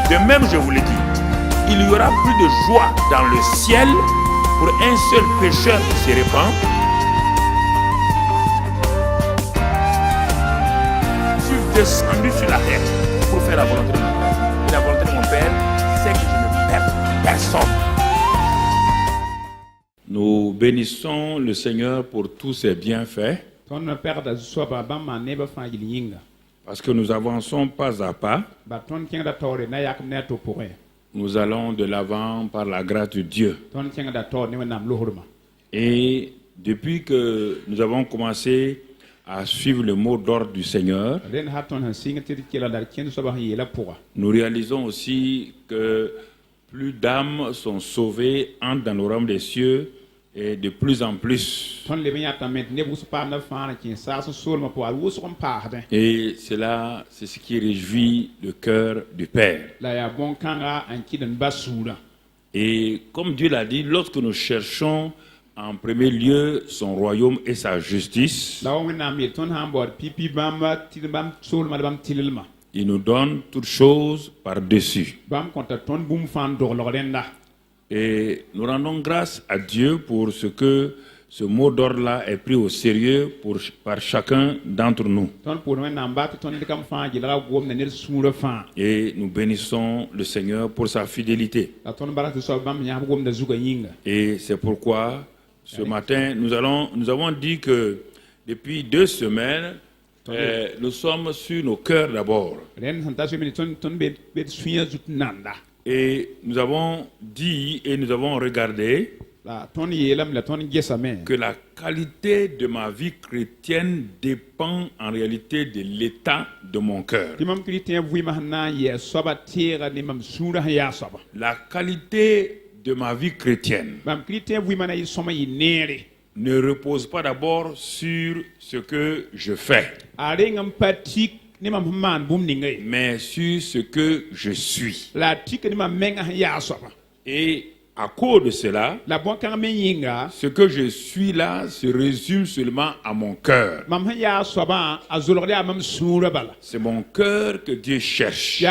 De même, je vous le dis, il y aura plus de joie dans le ciel pour un seul pécheur qui se répand. Je suis descendu sur la terre pour faire la volonté de mon Père. Et la volonté de mon Père, c'est que je ne perds personne. Nous bénissons le Seigneur pour tous ses bienfaits. Parce que nous avançons pas à pas. Nous allons de l'avant par la grâce de Dieu. Et depuis que nous avons commencé à suivre le mot d'ordre du Seigneur, nous réalisons aussi que plus d'âmes sont sauvées, entrent dans le royaume des cieux, et de plus en plus. Et cela, c'est ce qui réjouit le cœur du Père. Et comme Dieu l'a dit, lorsque nous cherchons en premier lieu son royaume et sa justice, il nous donne toutes choses par-dessus. Et nous rendons grâce à Dieu pour ce que ce mot d'ordre-là est pris au sérieux par chacun d'entre nous. Et nous bénissons le Seigneur pour sa fidélité. Et c'est pourquoi ce matin, nous avons dit que depuis 2 semaines, nous sommes sur nos cœurs d'abord. Et nous avons dit et nous avons regardé que la qualité de ma vie chrétienne dépend en réalité de l'état de mon cœur. La qualité de ma vie chrétienne ne repose pas d'abord sur ce que je fais, mais sur ce que je suis. Et à cause de cela, ce que je suis là se résume seulement à mon cœur. C'est mon cœur que Dieu cherche.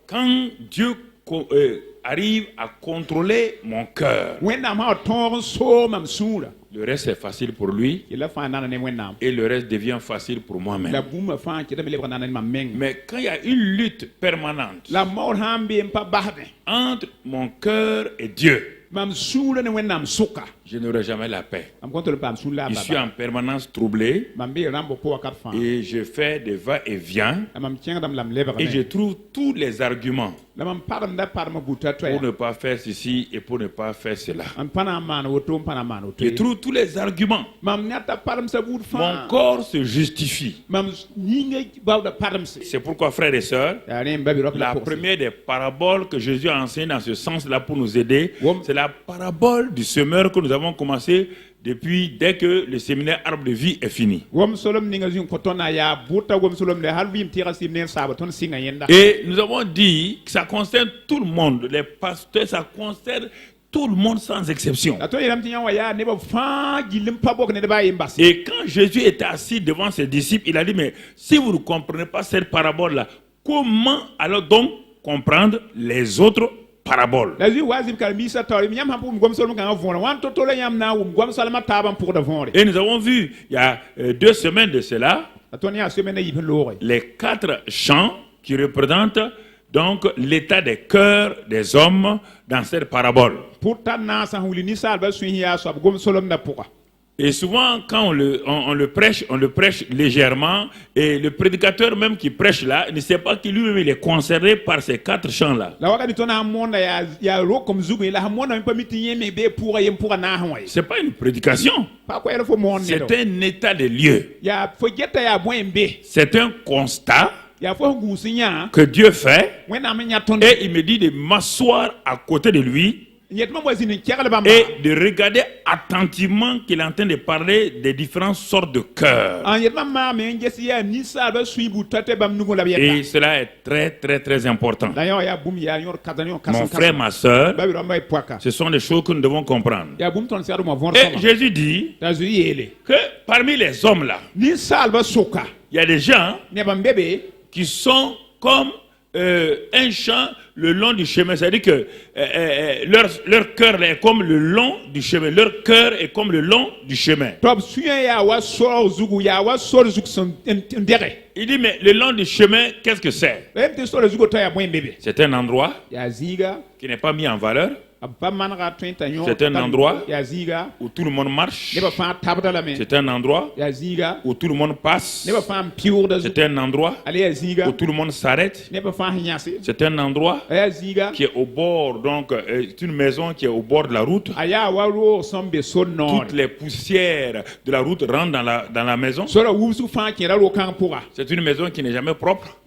Quand Dieu arrive à contrôler mon cœur, le reste est facile pour lui et le reste devient facile pour moi-même. Mais quand il y a une lutte permanente entre mon cœur et Dieu, je n'aurai jamais la paix. Je suis en permanence troublé et je fais des va-et-vient et je trouve tous les arguments pour ne pas faire ceci et pour ne pas faire cela. Je trouve tous les arguments. Mon corps se justifie. C'est pourquoi, frères et sœurs, la première des paraboles que Jésus a enseignées dans ce sens-là pour nous aider, c'est la parabole du semeur que nous avons commencé depuis dès que le séminaire Arbre de Vie est fini. Et nous avons dit que ça concerne tout le monde, les pasteurs, ça concerne tout le monde sans exception. Et quand Jésus était assis devant ses disciples, il a dit, mais si vous ne comprenez pas cette parabole-là, comment alors donc comprendre les autres paraboles? Et nous avons vu, il y a 2 semaines de cela, les 4 chants qui représentent donc l'état des cœurs des hommes dans cette parabole. Et souvent, quand on le prêche légèrement, et le prédicateur même qui prêche là, ne sait pas qu'il lui-même il est concerné par ces 4 chants-là. C'est pas une prédication. C'est un état de lieu. C'est un constat que Dieu fait, et il me dit de m'asseoir à côté de lui et de regarder attentivement qu'il est en train de parler des différentes sortes de cœurs. Et cela est très très très important. Mon frère, ma soeur, ce sont des choses que nous devons comprendre. Et Jésus dit que parmi les hommes là, il y a des gens qui sont comme un champ le long du chemin. C'est-à-dire que leur cœur est comme le long du chemin. Leur cœur est comme le long du chemin. Il dit, mais le long du chemin, qu'est-ce que c'est? C'est un endroit qui n'est pas mis en valeur. C'est un endroit où tout le monde marche. C'est un endroit où tout le monde passe. C'est un endroit où tout le monde s'arrête. C'est un endroit qui est au bord, donc c'est une maison qui est au bord de la route. Toutes les poussières de la route rentrent dans la maison. C'est une maison qui n'est jamais propre.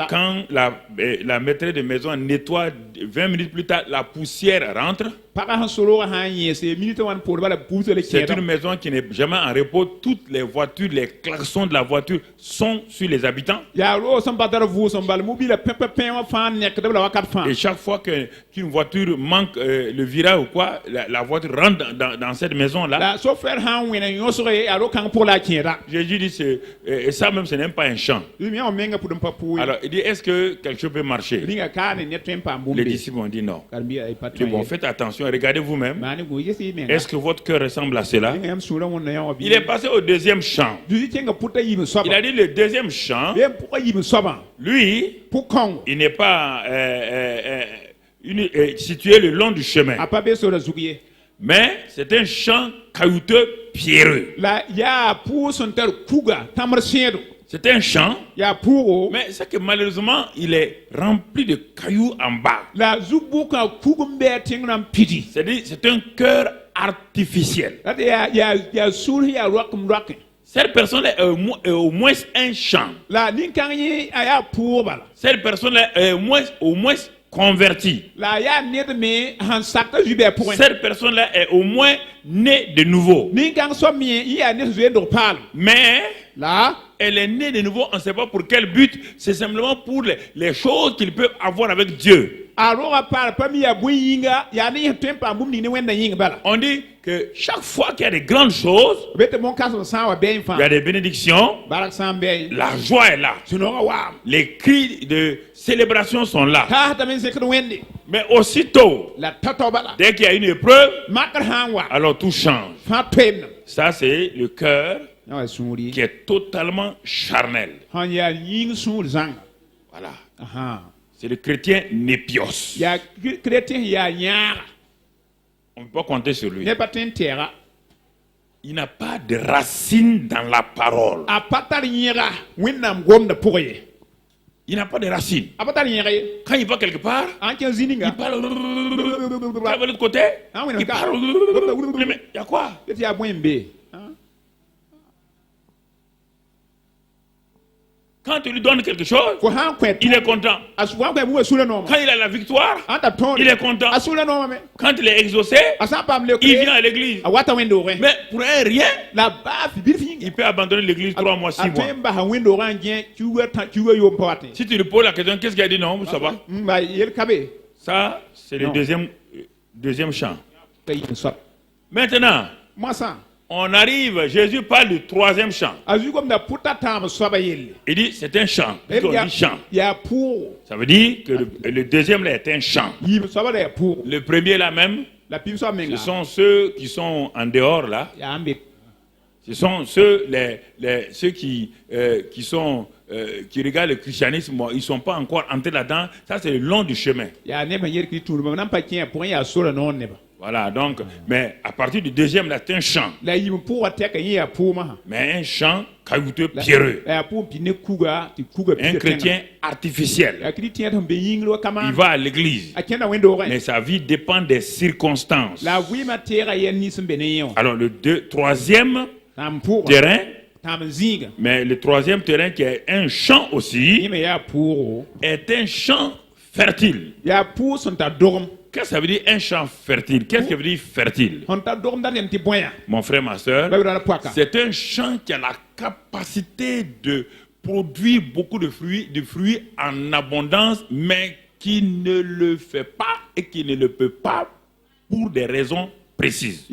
Quand la maîtresse de maison nettoie 20 minutes plus tard, la poussière rentre. C'est une maison qui n'est jamais en repos. Toutes les voitures, les klaxons de la voiture sont sur les habitants. Et chaque fois qu'une voiture manque le virage ou quoi, la voiture rentre dans cette maison-là. Jésus dit, et ça même, ce n'est même pas un champ. Alors, il dit, est-ce que quelque chose peut marcher? Les disciples ont dit non. Bon, faites attention, regardez vous-même. Est-ce que votre cœur ressemble à cela? Il est passé au deuxième champ. Il a dit le deuxième champ, lui, il n'est pas situé le long du chemin. Mais c'est un champ caillouteux pierreux. C'est un champ, mais c'est que malheureusement, il est rempli de cailloux en bas. C'est-à-dire, c'est un cœur artificiel. Cette personne-là est au moins un champ. Cette personne-là est au moins convertie. Cette personne-là est au moins née de nouveau. Mais elle est née de nouveau, on ne sait pas pour quel but. C'est simplement pour les choses qu'il peut avoir avec Dieu. On dit que chaque fois qu'il y a des grandes choses, il y a des bénédictions, la joie est là. Les cris de célébration sont là. Mais aussitôt, dès qu'il y a une épreuve, alors tout change. Ça, c'est le cœur qui est totalement charnel. Voilà. C'est le chrétien népios. On ne peut pas compter sur lui. Il n'a pas de racine dans la parole. Il n'a pas de racine. Quand il va quelque part, il parle de l'autre côté. Il parle. Mais il y a quoi? Quand tu lui donnes quelque chose, il est content. Quand il a la victoire, il est content. Quand il est exaucé, il vient à l'église. Mais pour un rien, il peut abandonner l'église 3 mois, 6 mois. Si tu lui poses la question, qu'est-ce qu'il a dit? Non, ça va. Ça, c'est le deuxième champ. Maintenant, on arrive, Jésus parle du troisième champ. Il dit, c'est un champ. On dit champ. Ça veut dire que le deuxième là est un champ. Le premier là même, ce sont ceux qui sont en dehors là. Ce sont ceux qui regardent le christianisme, ils ne sont pas encore entrés là-dedans. Ça, c'est le long du chemin. Voilà, donc, mais à partir du deuxième, là, c'est un champ. Mais un champ caillouteux pierreux. Un chrétien artificiel. Il va à l'église. Mais sa vie dépend des circonstances. Alors, le troisième terrain, mais le troisième terrain qui est un champ aussi, est un champ fertile. Qu'est-ce que ça veut dire un champ fertile? Qu'est-ce que veut dire fertile? Mon frère, ma soeur, c'est un champ qui a la capacité de produire beaucoup de fruits en abondance, mais qui ne le fait pas et qui ne le peut pas pour des raisons précises.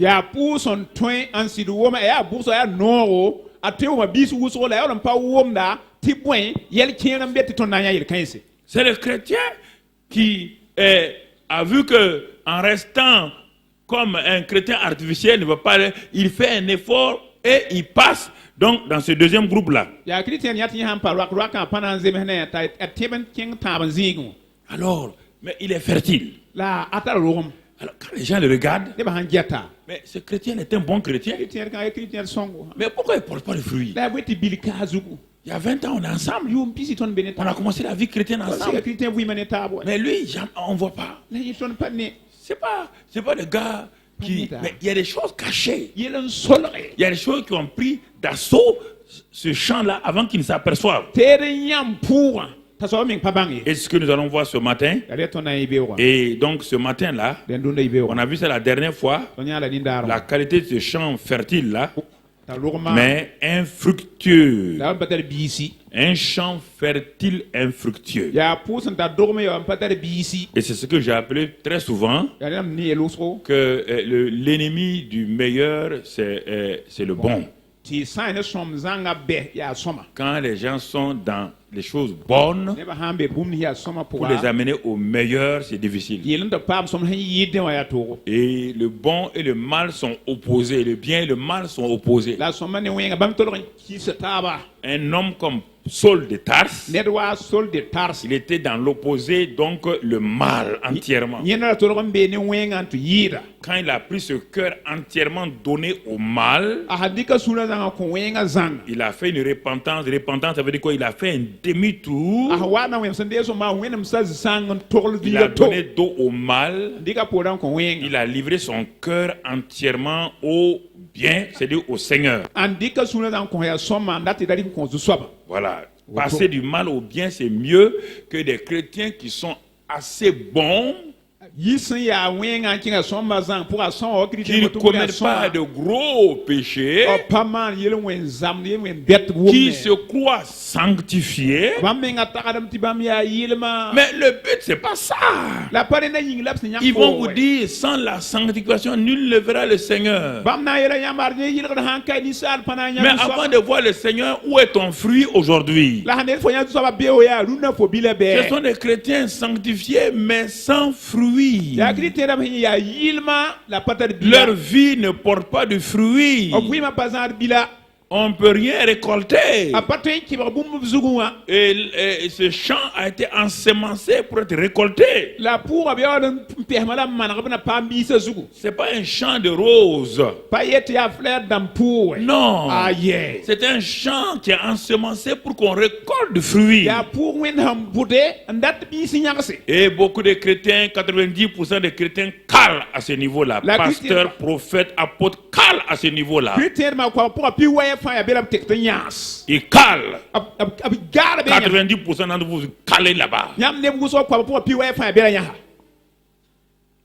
C'est le chrétien qui a vu que en restant comme un chrétien artificiel ne va pas, il fait un effort et il passe donc dans ce deuxième groupe-là. Alors, mais il est fertile. Alors, quand les gens le regardent, mais ce chrétien est un bon chrétien. Mais pourquoi il ne porte pas de fruits? Il y a 20 ans, on est ensemble. On a commencé la vie chrétienne ensemble. Mais lui, on ne voit pas. C'est pas le gars qui... Mais il y a des choses cachées. Il y a des choses qui ont pris d'assaut ce champ-là avant qu'ils ne s'aperçoivent. Et ce que nous allons voir ce matin. Et donc ce matin-là, on a vu ça la dernière fois, la qualité de ce champ fertile-là, mais infructueux. Un champ fertile infructueux. Et c'est ce que j'ai appelé très souvent que l'ennemi du meilleur, c'est le bon. Quand les gens sont dans les choses bonnes, pour les amener au meilleur, c'est difficile. Et le bon et le mal sont opposés. Le bien et le mal sont opposés. Un homme comme Saul de Tarse, il était dans l'opposé, donc le mal entièrement. Quand il a pris ce cœur entièrement donné au mal, il a fait une repentance. Repentance, ça veut dire quoi? Il a fait un demi-tour. Il a donné dos au mal. Il a livré son cœur entièrement au bien, c'est-à-dire au Seigneur. Voilà. Passer du mal au bien, c'est mieux que des chrétiens qui sont assez bons, qui ne commettent pas de gros péchés, qui se croient sanctifiés. Mais le but, c'est pas ça. Ils vont vous dire, sans la sanctification, nul ne verra le Seigneur. Mais avant de voir le Seigneur, où est ton fruit aujourd'hui? Ce sont des chrétiens sanctifiés, mais sans fruit. Leur vie ne porte pas de fruits. On ne peut rien récolter. Et ce champ a été ensemencé pour être récolté. C'est pas un champ de roses. Non. C'est un champ qui est ensemencé pour qu'on récolte du fruit. Et beaucoup de chrétiens, 90% des chrétiens calent à ce niveau-là. Pasteur, prophète, apôtre, calent à ce niveau-là. Il cale. 90% d'entre vous calez là-bas.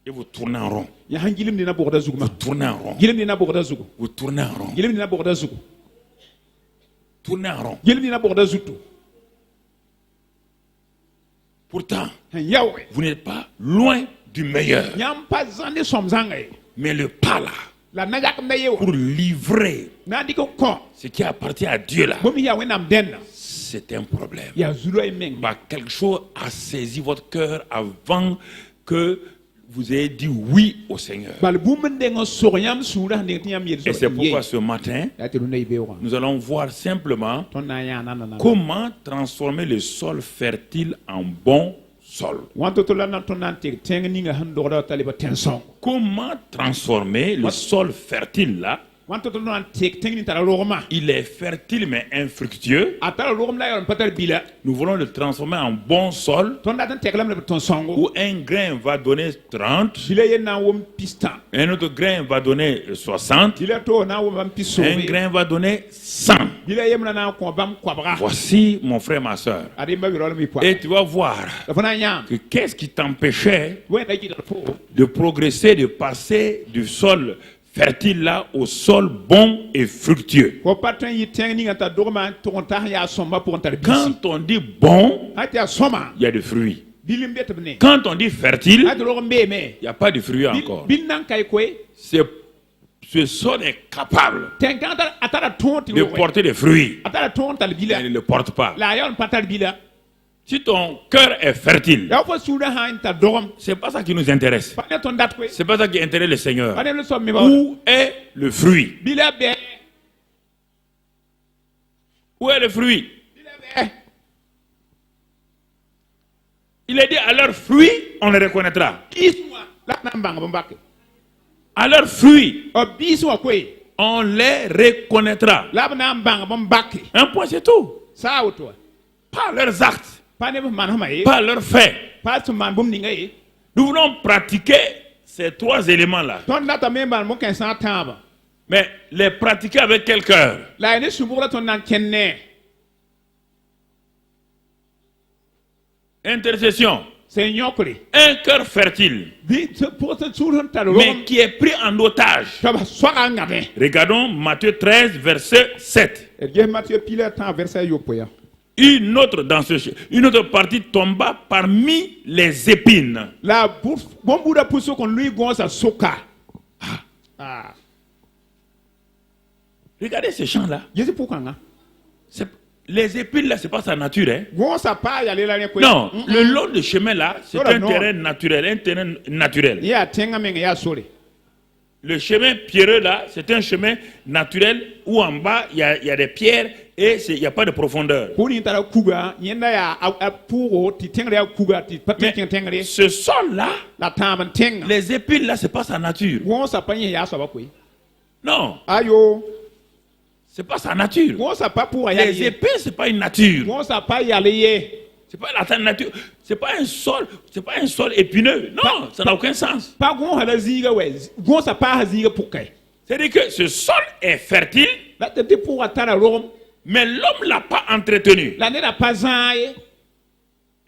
Et vous tournez en rond. Vous tournez en rond. Vous tournez en rond. Tournez en rond. Pourtant, vous n'êtes pas loin du meilleur. Mais le pas là, pour livrer ce qui appartient à Dieu là, c'est un problème. Quelque chose a saisi votre cœur avant que vous ayez dit oui au Seigneur. Et c'est pourquoi ce matin, nous allons voir simplement comment transformer le sol fertile en bon sol. Comment transformer le sol fertile là? Il est fertile mais infructueux. Nous voulons le transformer en bon sol où un grain va donner 30, un autre grain va donner 60, un grain va donner 100. Voici mon frère, ma soeur. Et tu vas voir que qu'est-ce qui t'empêchait de progresser, de passer du sol fertile là au sol bon et fructueux. Quand on dit bon, il y a des fruits. Quand on dit fertile, il n'y a pas de fruits encore. ce sol est capable de porter des fruits. Il ne le porte pas. Si ton cœur est fertile, c'est pas ça qui nous intéresse. C'est pas ça qui intéresse le Seigneur. Où est le fruit? Où est le fruit? Il est dit à leurs fruits, on les reconnaîtra. À leurs fruits, on les reconnaîtra. Un point, c'est tout. Pas leurs actes, pas leurs faits. Nous voulons pratiquer ces trois éléments-là. Mais les pratiquer avec quel cœur? Intercession. Un cœur fertile, mais qui est pris en otage. Regardons Matthieu 13, verset 7. Une autre partie tomba parmi les épines. Regardez ces champs-là. Les épines là, c'est pas sa nature. Hein? Non, le long du chemin là, c'est un terrain naturel. Le chemin pierreux là, c'est un chemin naturel où en bas il y a des pierres et il n'y a pas de profondeur. Mais ce sol là, les épines là, c'est pas sa nature. Non. C'est pas sa nature. Les épines, c'est pas une nature. C'est pas la nature. C'est pas un sol épineux. Non, ça n'a aucun sens. C'est-à-dire que ce sol est fertile, mais l'homme l'a pas entretenu.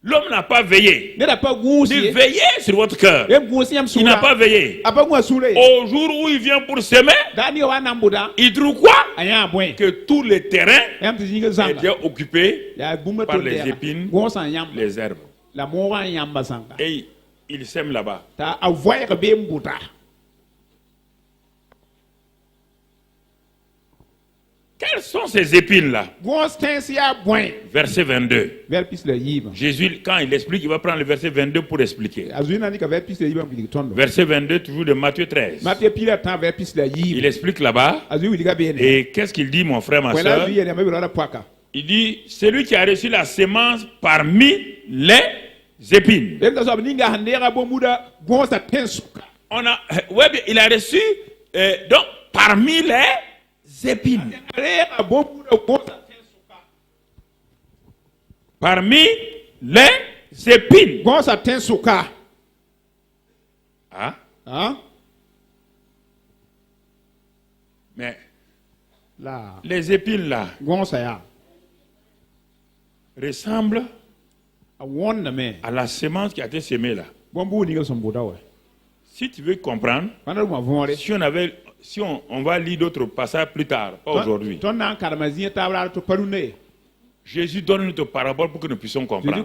L'homme n'a pas veillé. Il veillait sur votre cœur. Il n'a pas veillé. Au jour où il vient pour semer, il trouve quoi? Que tout le terrain est déjà occupé par les épines, les herbes. Et il sème là-bas. Quelles sont ces épines-là? Verset 22. Jésus, quand il explique, il va prendre le verset 22 pour expliquer. Verset 22, toujours de Matthieu 13. Il explique là-bas. Et qu'est-ce qu'il dit, mon frère, ma soeur? Il dit, celui qui a reçu la semence parmi les épines. Il a reçu, donc, parmi les épines. Parmi les épines. Mais les épines là ressemblent à la semence qui a été semée là. Si tu veux comprendre, si on va lire d'autres passages plus tard, pas aujourd'hui. Jésus donne une autre parabole pour que nous puissions comprendre.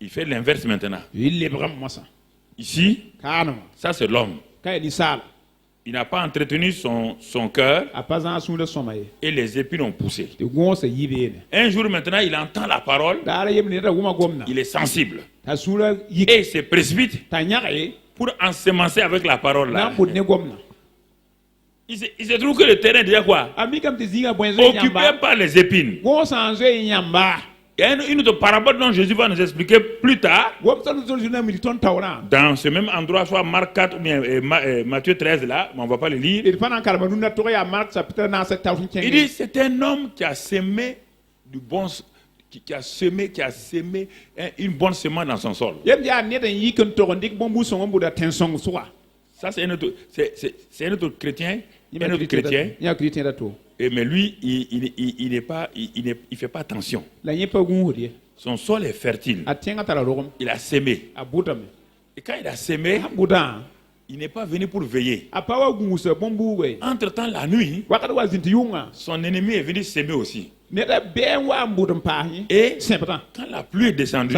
Il fait l'inverse maintenant. Ici, ça c'est l'homme. Il n'a pas entretenu son cœur et les épines ont poussé. Un jour maintenant, il entend la parole, il est sensible et il se précipite pour ensemencer avec la parole là. Il se trouve que le terrain est déjà quoi? Occupé par les épines. Il y a une autre parabole dont Jésus va nous expliquer plus tard. Dans ce même endroit, soit Marc 4 ou bien Matthieu 13 là, mais on ne va pas le lire. Il dit c'est un homme qui a semé du bon, qui a semé une bonne semence dans son sol. Ça c'est un autre chrétien. Mais lui, il fait pas attention. Son sol est fertile. Il a semé. Et quand il a semé, il n'est pas venu pour veiller. Entre-temps, la nuit, son ennemi est venu s'aimer aussi. Et quand la pluie est descendue,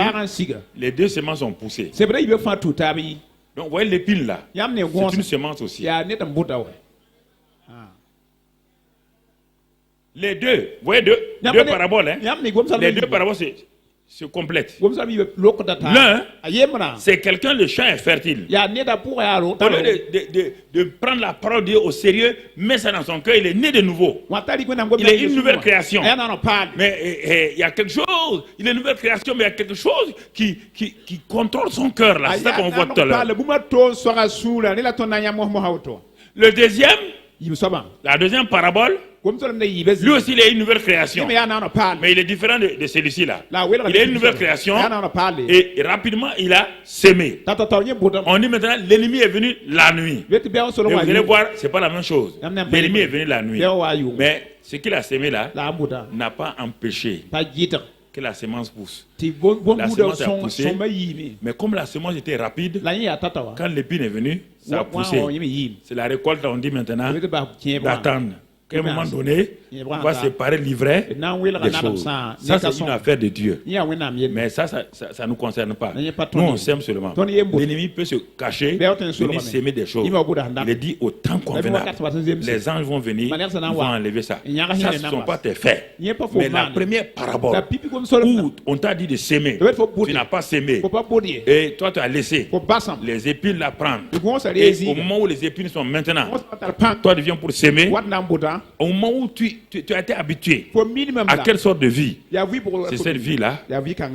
les deux semences ont poussé. Donc, vous voyez l'épine là. C'est une semence aussi. Les deux, vous voyez deux paraboles. Hein? Les deux paraboles se complètent. L'un, c'est quelqu'un, le champ est fertile. Au lieu de prendre la parole de Dieu au sérieux, met ça dans son cœur, il est né de nouveau. Il est une nouvelle création. Mais il y a quelque chose, il est une nouvelle création, mais il y a quelque chose qui contrôle son cœur là. C'est ça qu'on voit tout à l'heure. Le deuxième, la deuxième parabole, lui aussi il est une nouvelle création. Mais il est différent de celui-ci là. Il est une nouvelle création et rapidement il a semé. On dit maintenant l'ennemi est venu la nuit. Et vous allez voir, c'est pas la même chose. L'ennemi est venu la nuit. Mais ce qu'il a semé là n'a pas empêché que la semence pousse. La semence a poussé, mais comme la semence était rapide, quand l'épine est venue, ça a poussé. C'est la récolte, on dit maintenant, d'attendre. À un moment donné, on va séparer l'ivraie des choses. Ça, c'est une affaire de Dieu. Mais ça ne nous concerne pas. Nous, on sème seulement. L'ennemi peut se cacher, venir s'aimer des choses. Il est dit au temps convenable. Les anges vont venir, ils vont enlever ça. Ça, ce ne sont pas tes faits. Mais la première parabole où on t'a dit de s'aimer, tu n'as pas s'aimé. Et toi, tu as laissé les épines la prendre. Et au moment où les épines sont maintenant, toi, tu viens pour s'aimer. Au moment où tu as été habitué à quelle sorte de vie, c'est cette vie-là,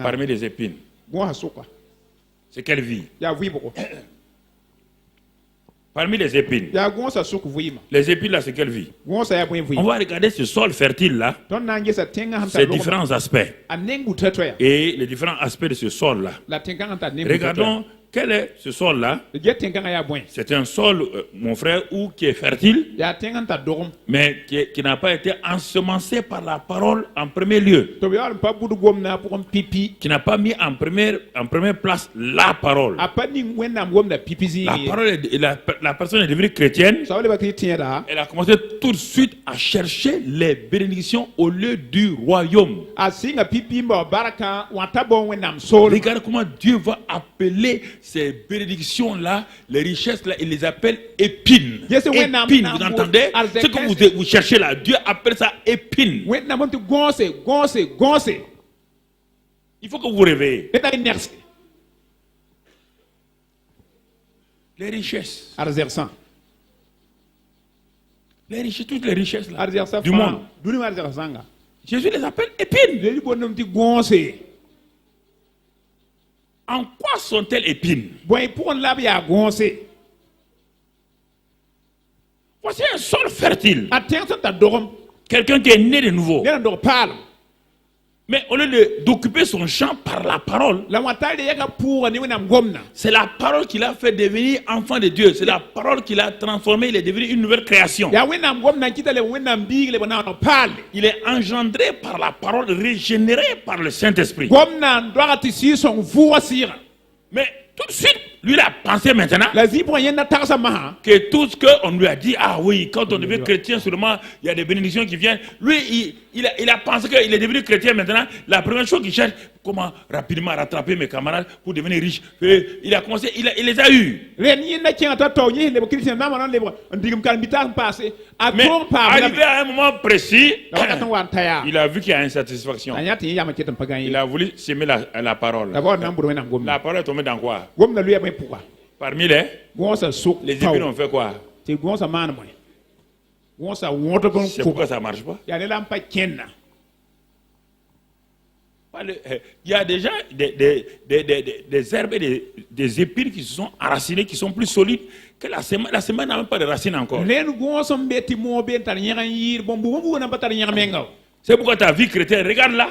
parmi les épines. C'est quelle vie? Parmi les épines. Les épines là, c'est quelle vie? On va regarder ce sol fertile là, ses différents aspects. Et les différents aspects de ce sol là. Regardons. Quel est ce sol-là? C'est un sol, mon frère, qui est fertile, mais qui n'a pas été ensemencé par la parole en premier lieu. Qui n'a pas mis en première place la parole. La parole, la personne est devenue chrétienne. Elle a commencé tout de suite à chercher les bénédictions au lieu du royaume. Regarde comment Dieu va appeler ces bénédictions-là, les richesses-là, il les appelle épines. Épines, vous entendez? Ce que vous cherchez là, Dieu appelle ça épines. Il faut que vous vous réveillez. Les richesses. Les richesses, toutes les richesses là, du monde. Jésus les appelle épines. En quoi sont-elles épines? Voici un sol fertile. Quelqu'un qui est né de nouveau. Mais au lieu d'occuper son champ par la parole, c'est la parole qui l'a fait devenir enfant de Dieu. C'est la parole qui l'a transformé. Il est devenu une nouvelle création. Il est engendré par la parole, régénéré par le Saint-Esprit. Mais tout de suite, lui, il a pensé maintenant que tout ce qu'on lui a dit, ah oui, quand on devient chrétien, seulement il y a des bénédictions qui viennent. Lui, il a pensé qu'il est devenu chrétien maintenant. La première chose qu'il cherche, comment rapidement rattraper mes camarades pour devenir riche. Il a commencé, il les a eus. Mais arrivé à un moment précis, il a vu qu'il y a insatisfaction. Il a voulu s'aimer la parole. La parole est tombée dans quoi? Parmi les épines ont fait quoi? C'est pourquoi ça ne marche pas. Il y a déjà des herbes et des épines qui se sont enracinées, qui sont plus solides que la semaine. La semaine n'a même pas de racines encore. C'est pourquoi ta vie chrétienne, regarde là.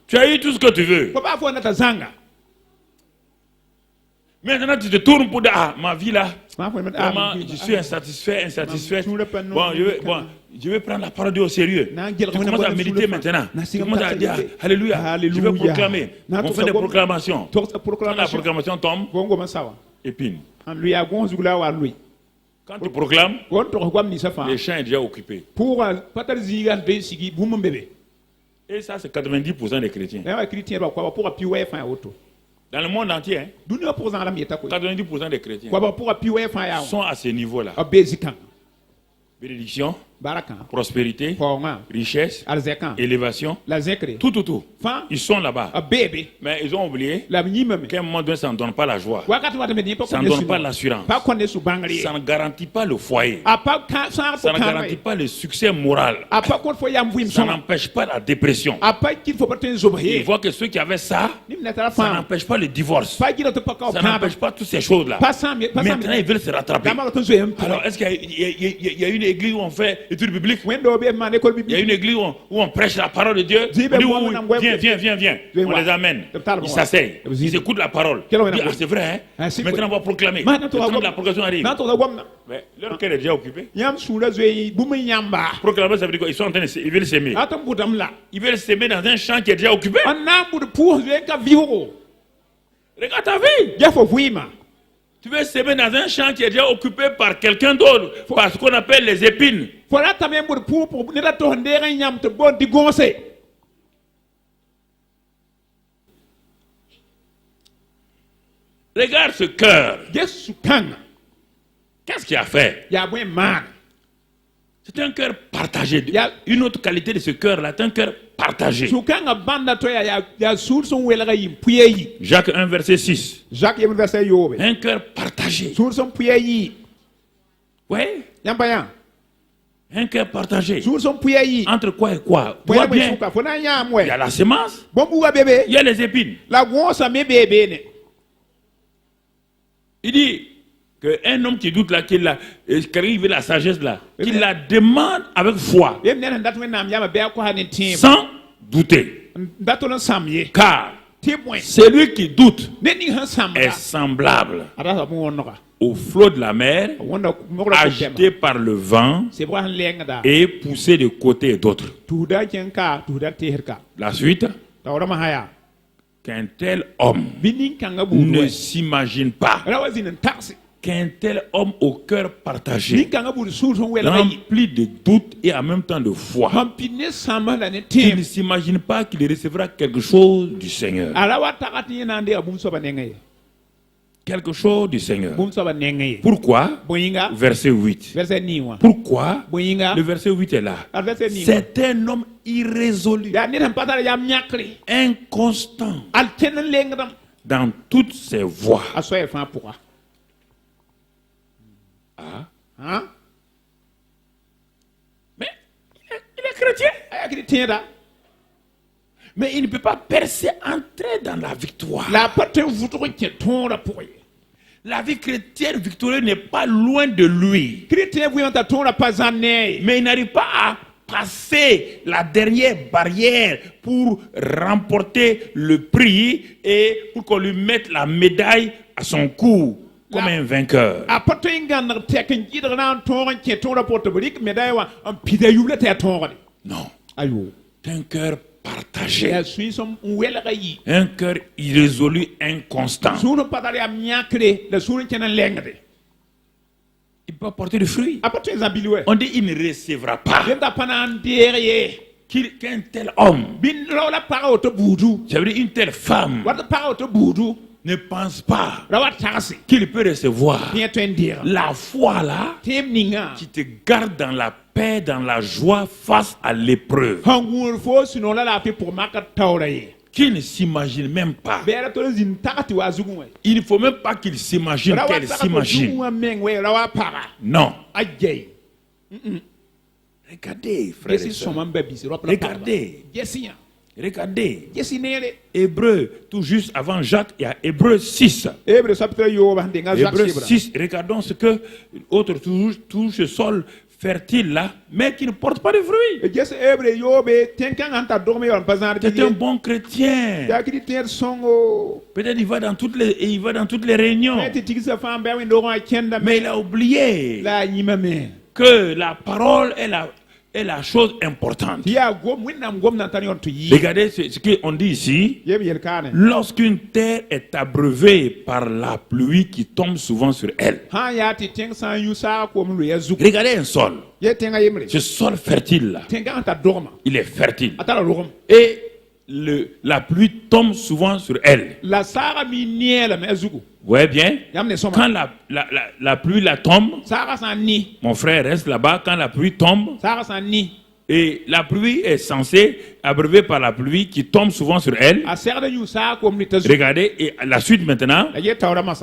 Tu as eu tout ce que tu veux. Maintenant, tu te tournes pour dire, ah, ma vie là, vraiment, je suis insatisfait. Bon, je vais prendre la parole de Dieu au sérieux. Tu commences à méditer maintenant. Tu commences à dire, alléluia, je vais proclamer. On fait des proclamations. Quand la proclamation tombe, épine. Quand tu proclames, les champs sont déjà occupés. Et ça, c'est 90% des chrétiens. Dans le monde entier, 90% des chrétiens sont à ce niveau-là. Bénédiction, prospérité, richesse, élévation, tout. Ils sont là-bas. Mais ils ont oublié qu'à un moment donné, ça ne donne pas la joie. Ça ne donne pas l'assurance. Ça ne garantit pas le foyer. Ça ne garantit pas le succès moral. Ça n'empêche pas la dépression. Ils voient que ceux qui avaient ça n'empêche pas le divorce. Ça n'empêche pas toutes ces choses-là. Maintenant, ils veulent se rattraper. Alors, est-ce qu'il y a une église où on fait études bibliques? Il y a une église où on prêche la parole de Dieu. Viens. On les amène. Ils s'asseyent. Ils écoutent la parole. C'est vrai, hein? Maintenant, on va proclamer. Le temps de la proclamation arrive. Mais leur cœur est déjà occupé. Proclamer, ça veut dire quoi? Ils veulent s'aimer. Ils veulent s'aimer dans un champ qui est déjà occupé. Regarde ta vie. Tu veux s'aimer dans un champ qui est déjà occupé par quelqu'un d'autre, par ce qu'on appelle les épines. Regarde ce cœur. Qu'est-ce qu'il a fait? C'est un cœur partagé. Il y a une autre qualité de ce cœur-là, c'est un cœur partagé. Jacques 1, verset 6. Un cœur partagé. Oui. Un cœur partagé. Entre quoi et quoi? Vois bien. Il y a la semence. Il y a les épines. Il dit qu'un homme qui doute là, qui arrive à la sagesse là, qu'il la demande avec foi, sans douter. Car celui qui doute est semblable au flot de la mer, agité par le vent et poussé de côté et d'autre. La suite, qu'un tel homme ne s'imagine pas qu'un tel homme au cœur partagé, rempli de doute et en même temps de foi, qu'il ne s'imagine pas qu'il recevra quelque chose du Seigneur. Quelque chose du Seigneur. Pourquoi? Verset 8. Pourquoi? Le verset 8 est là. C'est un homme irrésolu, inconstant dans toutes ses voies. Mais il est chrétien. Mais il ne peut pas percer, entrer dans la victoire. La vie chrétienne victorieuse n'est pas loin de lui. Mais il n'arrive pas à passer la dernière barrière pour remporter le prix et pour qu'on lui mette la médaille à son cou comme un vainqueur. Non. C'est un cœur partagé. Un cœur irrésolu, inconstant. Il peut apporter du fruit. On dit il ne recevra pas. Qu'un tel homme, ça veut dire une telle femme, ne pense pas qu'il peut recevoir la foi là qui te garde dans la paix, dans la joie face à l'épreuve. Qu'il ne s'imagine même pas. Il ne faut même pas qu'il s'imagine qu'elle s'imagine. Non. Regardez, frères et sœurs. Regardez. Hébreux, tout juste avant Jacques, il y a Hébreux 6. Hébreux 6, regardons ce que autre tout ce sol fertile là, mais qui ne porte pas de fruits. C'est un bon chrétien. Peut-être il va dans toutes les réunions. Mais il a oublié que la parole est la chose importante. Regardez ce qu'on dit ici. Lorsqu'une terre est abreuvée par la pluie qui tombe souvent sur elle. Regardez un sol. Ce sol fertile là, il est fertile. Et la pluie tombe souvent sur elle. Vous voyez bien? Quand la pluie tombe, mon frère reste là-bas. Quand la pluie tombe, et la pluie est censée, abreuvée par la pluie qui tombe souvent sur elle. Regardez, et la suite maintenant.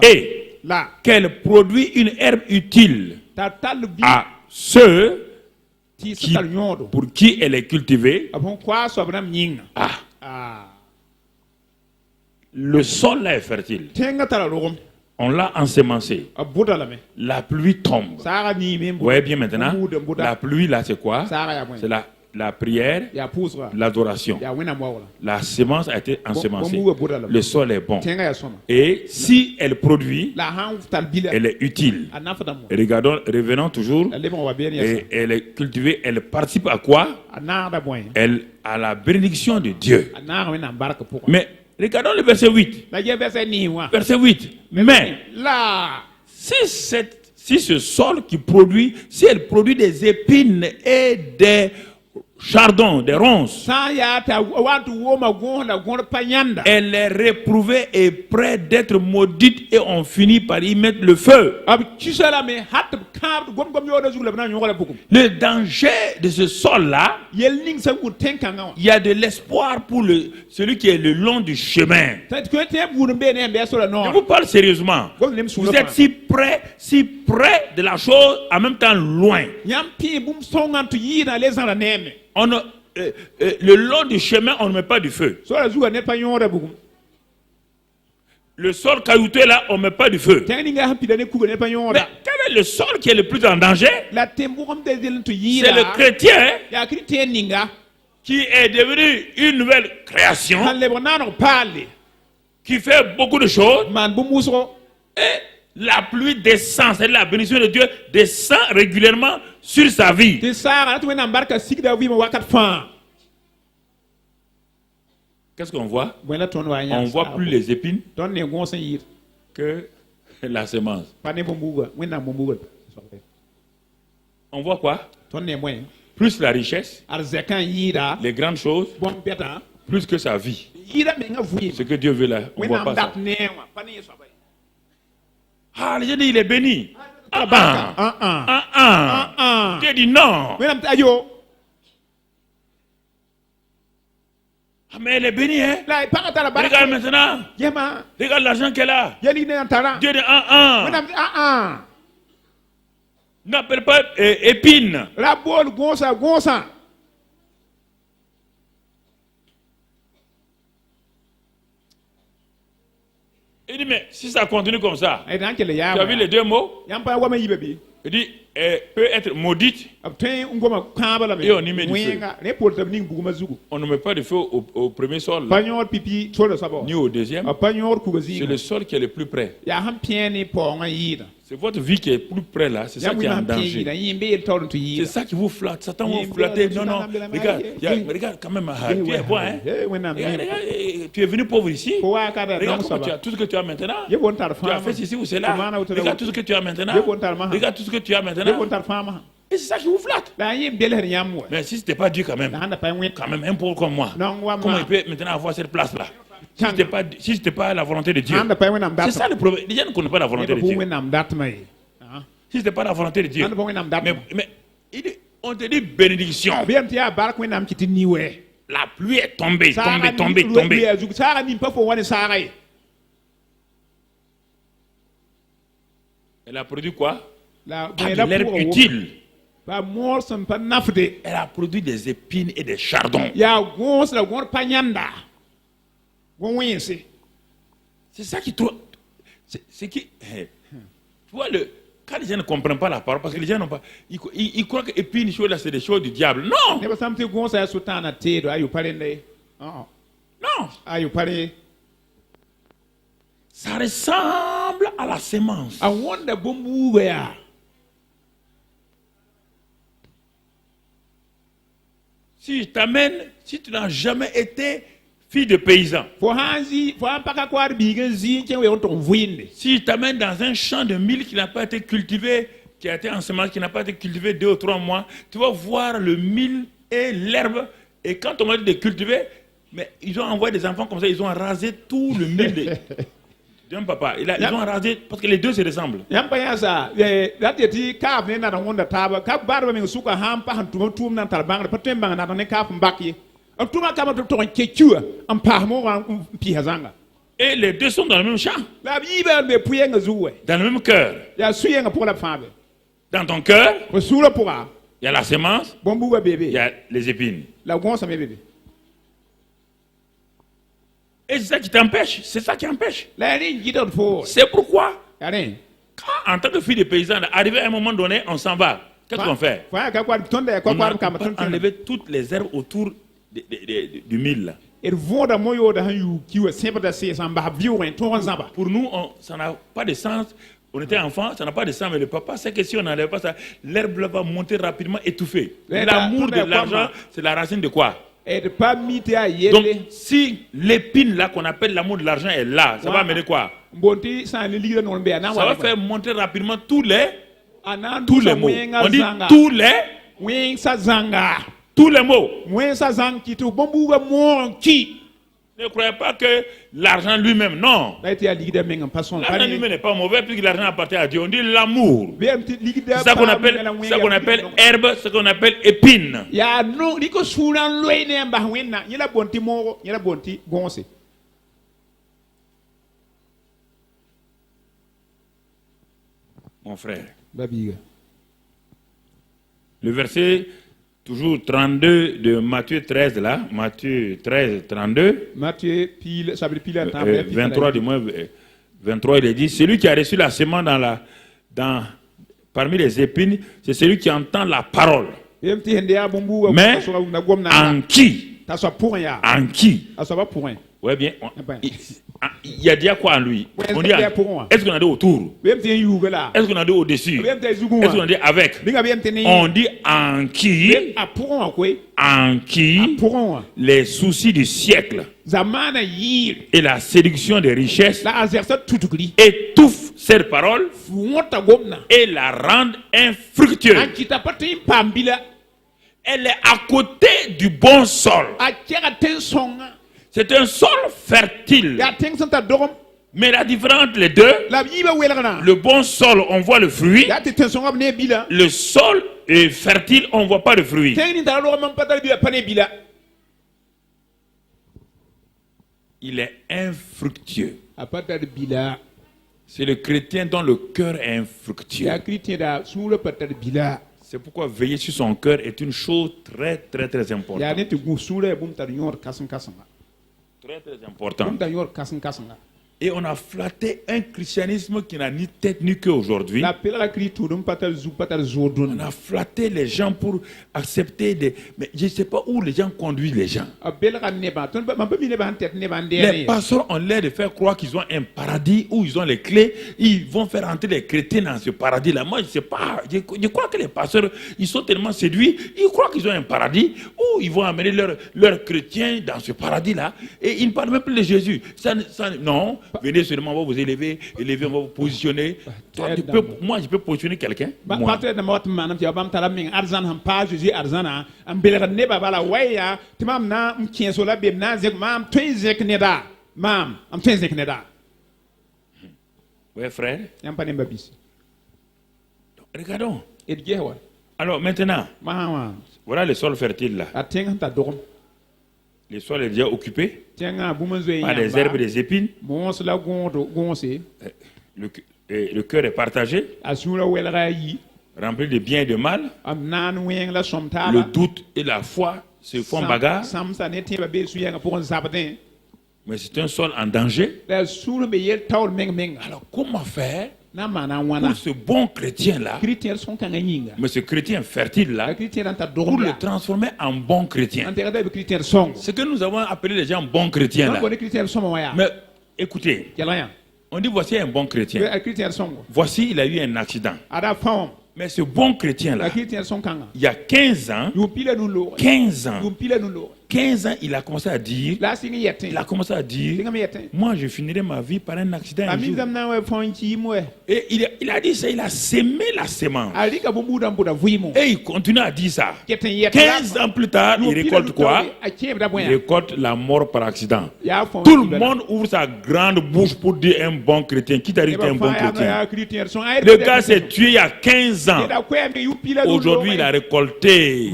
Et qu'elle produit une herbe utile à ceux pour qui elle est cultivée. Le sol là est fertile. On l'a ensemencé. La pluie tombe. Vous voyez bien maintenant, la pluie là c'est quoi? C'est la prière, l'adoration. La semence a été ensemencée. Le sol est bon. Et si elle produit, elle est utile. Revenons toujours. Et elle est cultivée, elle participe à quoi? Elle a la bénédiction de Dieu. Mais regardons le verset 8. Verset 8. Mais si ce sol qui produit, si elle produit des épines et des chardons, des ronces, elle est réprouvée et prête d'être maudite et on finit par y mettre le feu. Le danger de ce sol-là, il y a de l'espoir pour celui qui est le long du chemin. Je vous parle sérieusement. Vous êtes si près de la chose, en même temps loin. Le long du chemin, on ne met pas du feu. Le sol caillouteux là, on ne met pas du feu. Mais quel est le sol qui est le plus en danger? C'est le chrétien qui est devenu une nouvelle création, qui fait beaucoup de choses. Et la pluie descend, c'est la bénédiction de Dieu descend régulièrement sur sa vie. Qu'est-ce qu'on voit? On voit plus les épines que la semence. On voit quoi? Plus la richesse, les grandes choses, plus que sa vie. Ce que Dieu veut là, on ne voit pas ça. Ah, les gens disent il est béni. Dieu dit non. Ah, mais elle est bénie, hein? Regarde maintenant. Regarde l'argent qu'elle a. Dieu dit n'appelle pas épine. Il dit, mais si ça continue comme ça, tu as vu les deux mots? Il dit, peut être maudite et on y met du feu. On ne met pas de feu au premier sol, ni au deuxième. C'est le sol qui est le plus près. C'est votre vie qui est plus près là, c'est ça qui est en danger. C'est ça qui vous flatte. Satan vous flatte. Non, regarde quand même, tu es bon, hein? Tu es venu pauvre ici. Regarde comment tu as tout ce que tu as maintenant. Tu as fait ceci ou cela. Regarde tout ce que tu as maintenant. Regarde tout ce que tu as maintenant. Et c'est ça qui vous flatte. Mais si ce n'était pas Dieu quand même un pauvre comme moi, comment il peut maintenant avoir cette place là? Si ce n'était pas la volonté de Dieu. C'est ça le problème. Les gens ne connaissent pas la volonté de Dieu. Si ce n'était pas la volonté de Dieu. Mais on te dit bénédiction. La pluie est tombée. Elle a produit quoi? De l'herbe utile. Elle a produit des épines et des chardons. C'est ça qui trouve. C'est qui. Tu vois, quand les gens ne comprennent pas la parole, parce que les gens n'ont pas. Ils croient que épines, choses là, c'est des choses du diable. Non! Non! Ça ressemble à la semence. Si je t'amène, si tu n'as jamais été fille de paysan, si je t'amène dans un champ de mil qui n'a pas été cultivé, qui a été ensemencé, qui n'a pas été cultivé 2 ou 3 mois, tu vas voir le mil et l'herbe. Et quand on m'a dit de cultiver, Mais ils ont envoyé des enfants comme ça, ils ont rasé tout le mille d'un papa. Ils ont rasé parce que les deux se ressemblent. Et les deux sont dans le même champ. Dans le même cœur. Dans ton cœur, il y a la semence, il y a les épines. Et c'est ça qui t'empêche. C'est ça qui empêche. C'est pourquoi, quand, en tant que fille de paysan, arrivé à un moment donné, on s'en va. Qu'est-ce qu'on fait? On a enlevé toutes les herbes autour du mille. Là. Pour nous, ça n'a pas de sens. On était enfants, ça n'a pas de sens, mais le papa sait que si on n'enlève pas ça, l'herbe va monter rapidement, étouffée. L'amour de l'argent, c'est la racine de quoi? Donc, si l'épine là qu'on appelle l'amour de l'argent est là, ça va amener quoi? Ça va faire monter rapidement tous les mots. On dit tous les mots. Ne croyez pas que l'argent lui-même, non. L'argent lui-même n'est pas mauvais puisque l'argent appartient à Dieu. On dit l'amour. C'est ça qu'on appelle herbe, ce qu'on appelle épine. Mon frère. Le verset toujours 32 de Matthieu 13 là, Matthieu 13, 32. 23 du moins 23, il est dit, celui qui a reçu la semence parmi les épines, c'est celui qui entend la parole. Mais en qui? Ouais bien. Il y a dit quoi en lui? On dit, est-ce qu'on a dit autour? Est-ce qu'on a dit au-dessus? Est-ce qu'on a dit avec? On dit en qui les soucis du siècle et la séduction des richesses étouffent cette parole et la rendent infructueuse. Elle est à côté du bon sol. C'est un sol fertile. Mais la différence entre les deux, le bon sol, on voit le fruit. Le sol est fertile, on ne voit pas le fruit. Il est infructueux. C'est le chrétien dont le cœur est infructueux. C'est pourquoi veiller sur son cœur est une chose très très très importante. Très très important. Et on a flatté un christianisme qui n'a ni tête ni queue aujourd'hui. On a flatté les gens pour accepter des... Mais je ne sais pas où les gens conduisent les gens. Les pasteurs ont l'air de faire croire qu'ils ont un paradis où ils ont les clés. Ils vont faire entrer les chrétiens dans ce paradis-là. Moi, je ne sais pas. Je crois que les pasteurs, ils sont tellement séduits. Ils croient qu'ils ont un paradis où ils vont amener leurs chrétiens dans ce paradis-là. Et ils ne parlent même plus de Jésus. Non. Venez seulement, on va vous élever, on va vous positionner. Moi, je peux positionner quelqu'un. Moi. Oui, frère. Regardons. Alors maintenant, voilà le sol fertile là. Le sol est déjà occupé par des herbes et des épines. Le cœur est partagé, rempli de bien et de mal. Le doute et la foi se font bagarre. Mais c'est un sol en danger. Alors comment faire pour ce bon chrétien-là, mais ce chrétien fertile-là, pour le transformer en bon chrétien? Ce que nous avons appelé les gens bons chrétiens là. Mais écoutez, on dit voici un bon chrétien. Voici, il a eu un accident. Mais ce bon chrétien-là, il y a 15 ans, 15 ans, il a commencé à dire, moi je finirai ma vie par un accident un jour. Et il a dit ça, il a sémé la sémence. Et il continue à dire ça. 15 ans plus tard, il récolte quoi? Il récolte la mort par accident. Tout le monde ouvre sa grande bouche pour dire un bon chrétien. Qui t'a dit que t'es un bon chrétien? Le gars s'est tué il y a 15 ans. Aujourd'hui, il a récolté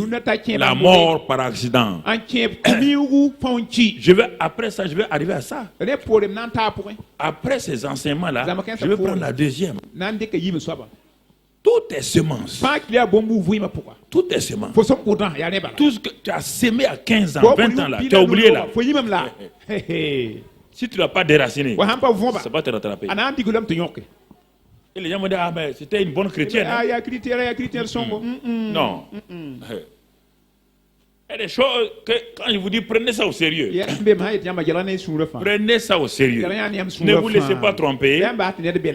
la mort par accident. Après ça, je vais arriver à ça. Après ces enseignements-là, je vais prendre la deuxième. Tout est semence. Tout est semence. Tout ce que tu as sémé à 15 ans, 20 ans là, tu as oublié là. Si tu ne l'as pas déraciné, ça va te rattraper. Et les gens me disent, ah ben c'était une bonne chrétienne. Non. Il y a des choses que quand je vous dis prenez ça au sérieux. Prenez ça au sérieux. Ne vous laissez pas tromper.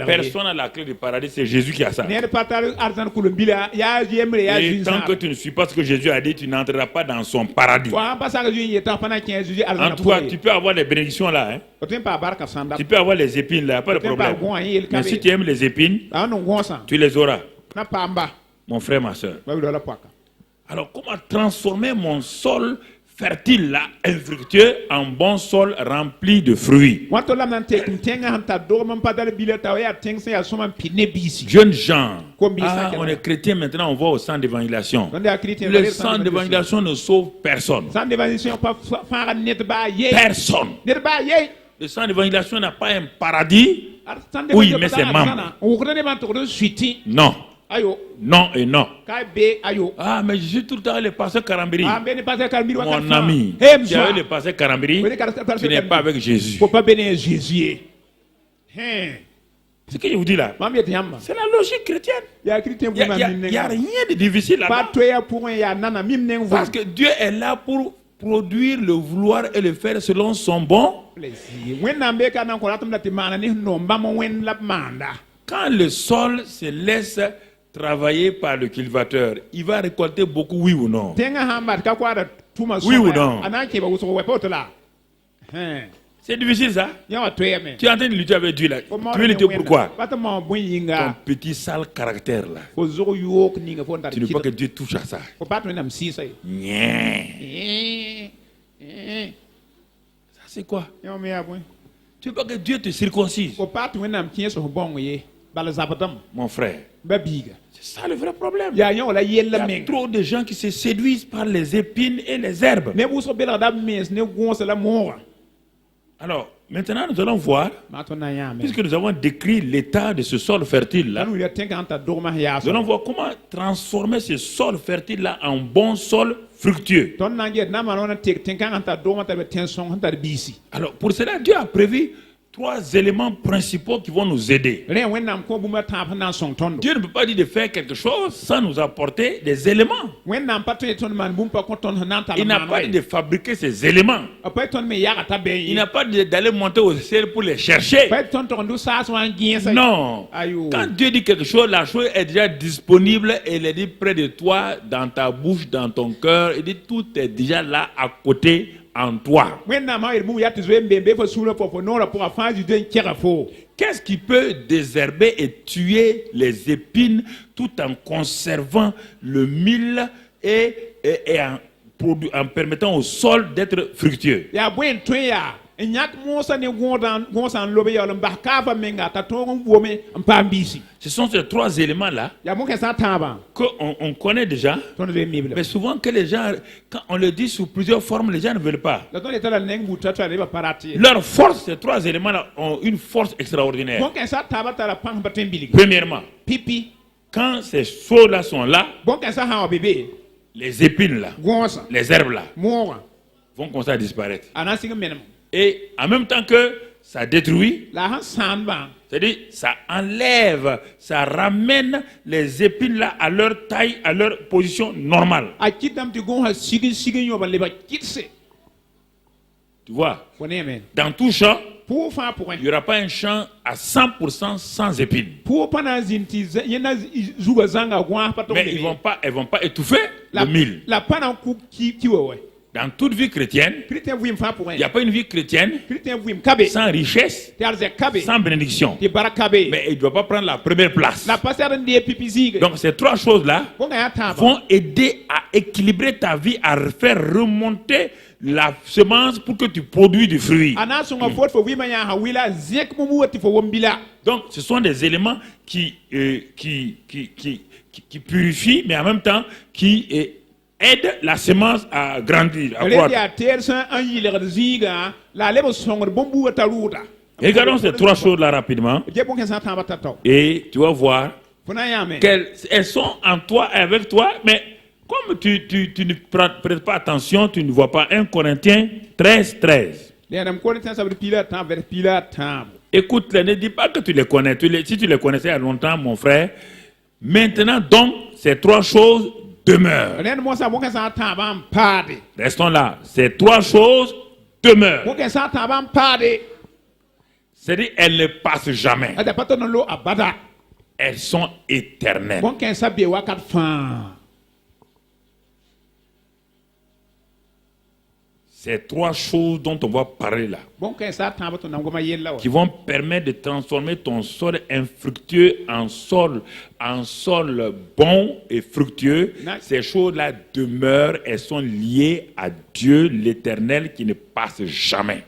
Personne n'a la clé du paradis, c'est Jésus qui a ça. Et tant que tu ne suis pas ce que Jésus a dit, tu n'entreras pas dans son paradis. En tout cas, tu peux avoir les bénédictions là. Tu peux avoir les épines là, pas de problème. Mais si tu aimes les épines, tu les auras. Mon frère, ma soeur. Alors, comment transformer mon sol fertile là, infructueux, en bon sol rempli de fruits? Jeunes gens, on est chrétien maintenant, on va au centre d'évangélisation. Le centre d'évangélisation ne sauve personne. Personne. Le centre d'évangélisation n'a pas un paradis où il met ses membres. Non. Non et non. Ah, mais je suis tout le temps le pasteur Karambiri. Mon ami, tu as eu le pasteur Karambiri, tu n'es pas avec Jésus. Ce que je vous dis là, c'est la logique chrétienne. Il n'y a rien de difficile là-bas. Parce que Dieu est là pour produire le vouloir et le faire selon son bon plaisir. Quand le sol se laisse travailler par le cultivateur, il va récolter beaucoup, oui ou non? Oui ou non? C'est difficile ça? Tu es en train de lutter avec Dieu là. Tu veux lutter pourquoi? Ton petit sale caractère là. Tu ne veux pas que Dieu touche à ça. Ça c'est quoi? Tu veux pas que Dieu te circoncise? Mon frère, c'est ça le vrai problème. Il y a trop de gens qui se séduisent par les épines et les herbes. Alors, maintenant nous allons voir, puisque nous avons décrit l'état de ce sol fertile-là, nous allons voir comment transformer ce sol fertile-là en bon sol fructueux. Alors, pour cela, Dieu a prévu 3 éléments principaux qui vont nous aider. Dieu ne peut pas dire de faire quelque chose sans nous apporter des éléments. Il n'a pas dit de fabriquer ces éléments. Il n'a pas dit d'aller monter au ciel pour les chercher. Non. Quand Dieu dit quelque chose, la chose est déjà disponible et elle est dit près de toi, dans ta bouche, dans ton cœur. Il dit tout est déjà là à côté en toi. Qu'est-ce qui peut désherber et tuer les épines tout en conservant le mil et en permettant au sol d'être fructueux? Ce sont ces 3 éléments-là qu'on connaît déjà, mais souvent que les gens, quand on le dit sous plusieurs formes, les gens ne veulent pas. Leur force, ces 3 éléments-là ont une force extraordinaire. Premièrement, quand ces choses-là sont là, les épines-là, les herbes-là, vont commencer à disparaître. Et en même temps que ça détruit, c'est-à-dire ça enlève, ça ramène les épines là à leur taille, à leur position normale. Tu vois, dans tout champ, il n'y aura pas un champ à 100% sans épines. Mais elles ne vont pas étouffer le mil. Dans toute vie chrétienne, il n'y a pas une vie chrétienne sans richesse, sans bénédiction. Mais il ne doit pas prendre la première place. Donc ces trois choses-là vont aider à équilibrer ta vie, à faire remonter la semence pour que tu produis du fruit. Donc ce sont des éléments qui purifient, mais en même temps qui aide la semence à grandir, à croître. Regardons ces trois choses-là rapidement. Et tu vas voir qu'elles sont en toi et avec toi, mais comme tu ne prêtes pas attention, tu ne vois pas. 1 Corinthiens 13, 13. Écoute, ne dis pas que tu les connais. Si tu les connaissais il y a longtemps, mon frère, maintenant donc, ces trois choses demeurent. Restons là. Ces trois choses demeurent. C'est-à-dire, elles ne passent jamais. Elles sont éternelles. Ces trois choses dont on va parler là, qui vont permettre de transformer ton sol infructueux en sol bon et fructueux, ces choses-là demeurent, elles sont liées à Dieu l'éternel qui ne passe jamais.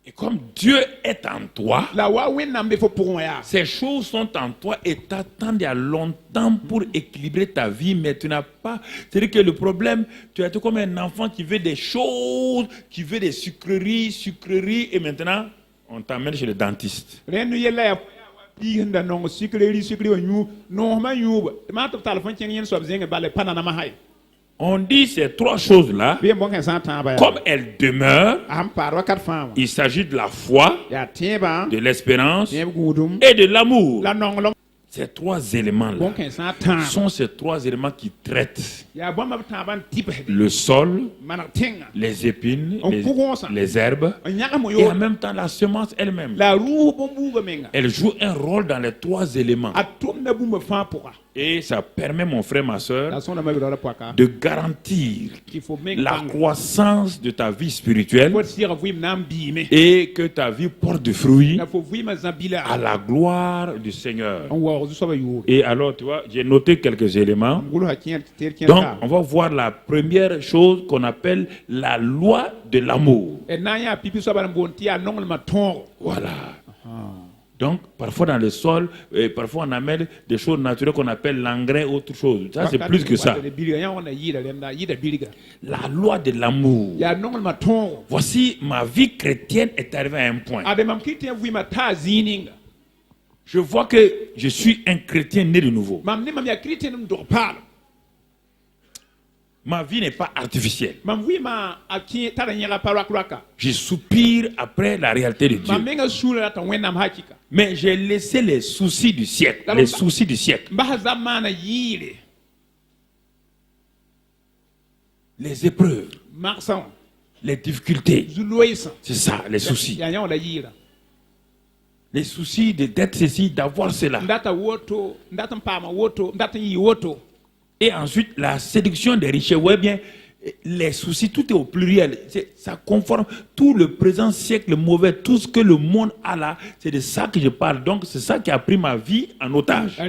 Et comme Dieu est en toi, ces choses sont en toi et t'attendent il y a longtemps pour équilibrer ta vie, mais tu n'as pas. C'est-à-dire que le problème, tu es comme un enfant qui veut des choses, qui veut des sucreries, et maintenant, on t'emmène chez le dentiste. On dit ces trois choses-là, comme elles demeurent, il s'agit de la foi, de l'espérance et de l'amour. Ces trois éléments-là sont ces trois éléments qui traitent le sol, les épines, les herbes et en même temps la semence elle-même. Elle joue un rôle dans les trois éléments. Et ça permet, mon frère, ma soeur, de garantir la croissance de ta vie spirituelle et que ta vie porte du fruit à la gloire du Seigneur. Et alors, tu vois, j'ai noté quelques éléments. Donc, on va voir la première chose qu'on appelle la loi de l'amour. Voilà. Donc, parfois dans le sol, parfois on amène des choses naturelles qu'on appelle l'engrais, autre chose. Ça, c'est plus que ça. La loi de l'amour. Voici, ma vie chrétienne est arrivée à un point. Je vois que je suis un chrétien né de nouveau. Ma vie n'est pas artificielle. Je soupire après la réalité de Dieu. Mais j'ai laissé les soucis du siècle. Les soucis du siècle. Les épreuves. Les difficultés. C'est ça, les soucis. Les soucis d'être ceci, d'avoir cela. Et ensuite, la séduction des richesses. Ouais, bien, les soucis, tout est au pluriel. Ça conforme tout le présent siècle mauvais, tout ce que le monde a là. C'est de ça que je parle. Donc, c'est ça qui a pris ma vie en otage.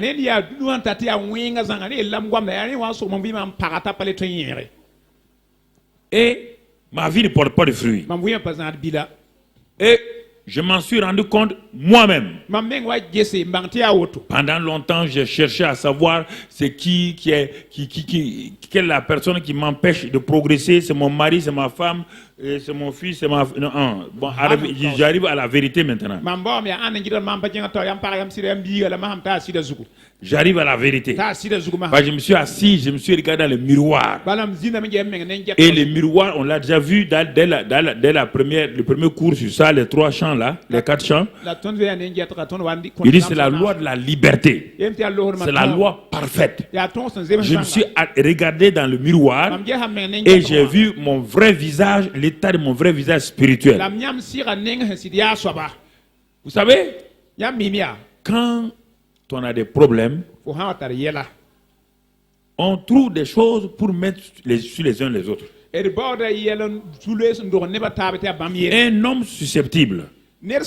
Et ma vie ne porte pas de fruits. Et je m'en suis rendu compte moi-même. Pendant longtemps, j'ai cherché à savoir c'est quelle est la personne qui m'empêche de progresser. C'est mon mari, c'est ma femme, c'est mon fils, c'est ma... Non, bon, j'arrive à la vérité maintenant. J'arrive à la vérité. Je me suis assis, je me suis regardé dans le miroir. Et le miroir, on l'a déjà vu dès le premier cours sur ça, les trois champs là, les quatre champs. Il dit c'est la loi de la liberté. C'est la loi parfaite. Je me suis regardé dans le miroir et j'ai vu mon vrai visage, l'état de mon vrai visage spirituel. Vous savez, quand on a des problèmes, on trouve des choses pour mettre sur les uns les autres. Un homme susceptible va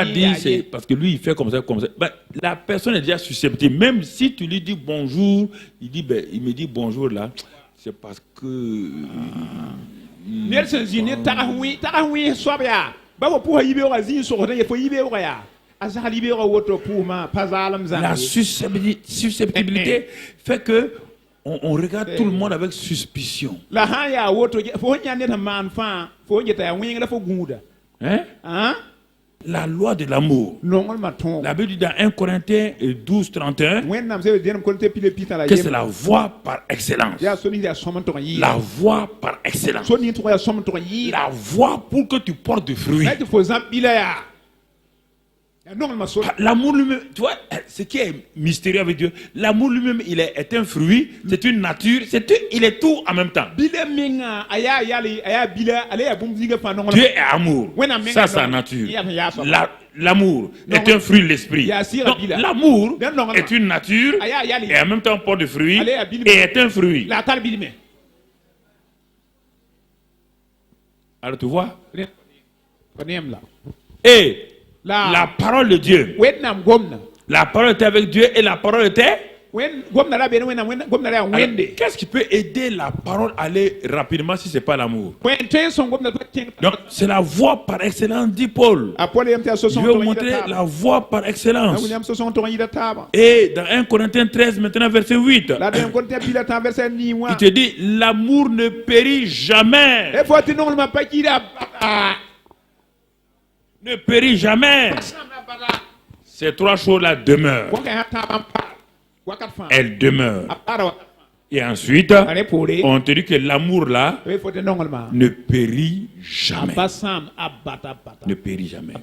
dire, c'est parce que lui il fait comme ça, comme ça. Ben, la personne est déjà susceptible. Même si tu lui dis bonjour, il dit, ben, il me dit bonjour là, c'est parce que. La susceptibilité fait que on regarde tout le monde avec suspicion. Hein? La loi de l'amour. La Bible dit dans 1 Corinthiens 12, 31 que c'est la voie par excellence. La voie par excellence. La voie pour que tu portes du fruit. L'amour lui-même, tu vois, ce qui est mystérieux avec Dieu, l'amour lui-même, il est un fruit, c'est une nature, il est tout en même temps. Dieu est amour, ça c'est la nature. L'amour est un fruit de l'esprit. Donc l'amour est une nature et en même temps porte du fruit et est un fruit. Alors tu vois, et la parole de Dieu. La parole était avec Dieu et la parole était. Qu'est-ce qui peut aider la parole à aller rapidement si ce n'est pas l'amour? Donc, c'est la voie par excellence, dit Paul. Je vais vous montrer la voie par excellence. Et dans 1 Corinthiens 13, maintenant verset 8, il te dit, l'amour ne périt jamais. Ne périt jamais. Ces trois choses-là demeurent. Elles demeurent. Et ensuite, on te dit que l'amour-là ne périt jamais. Ne périt jamais.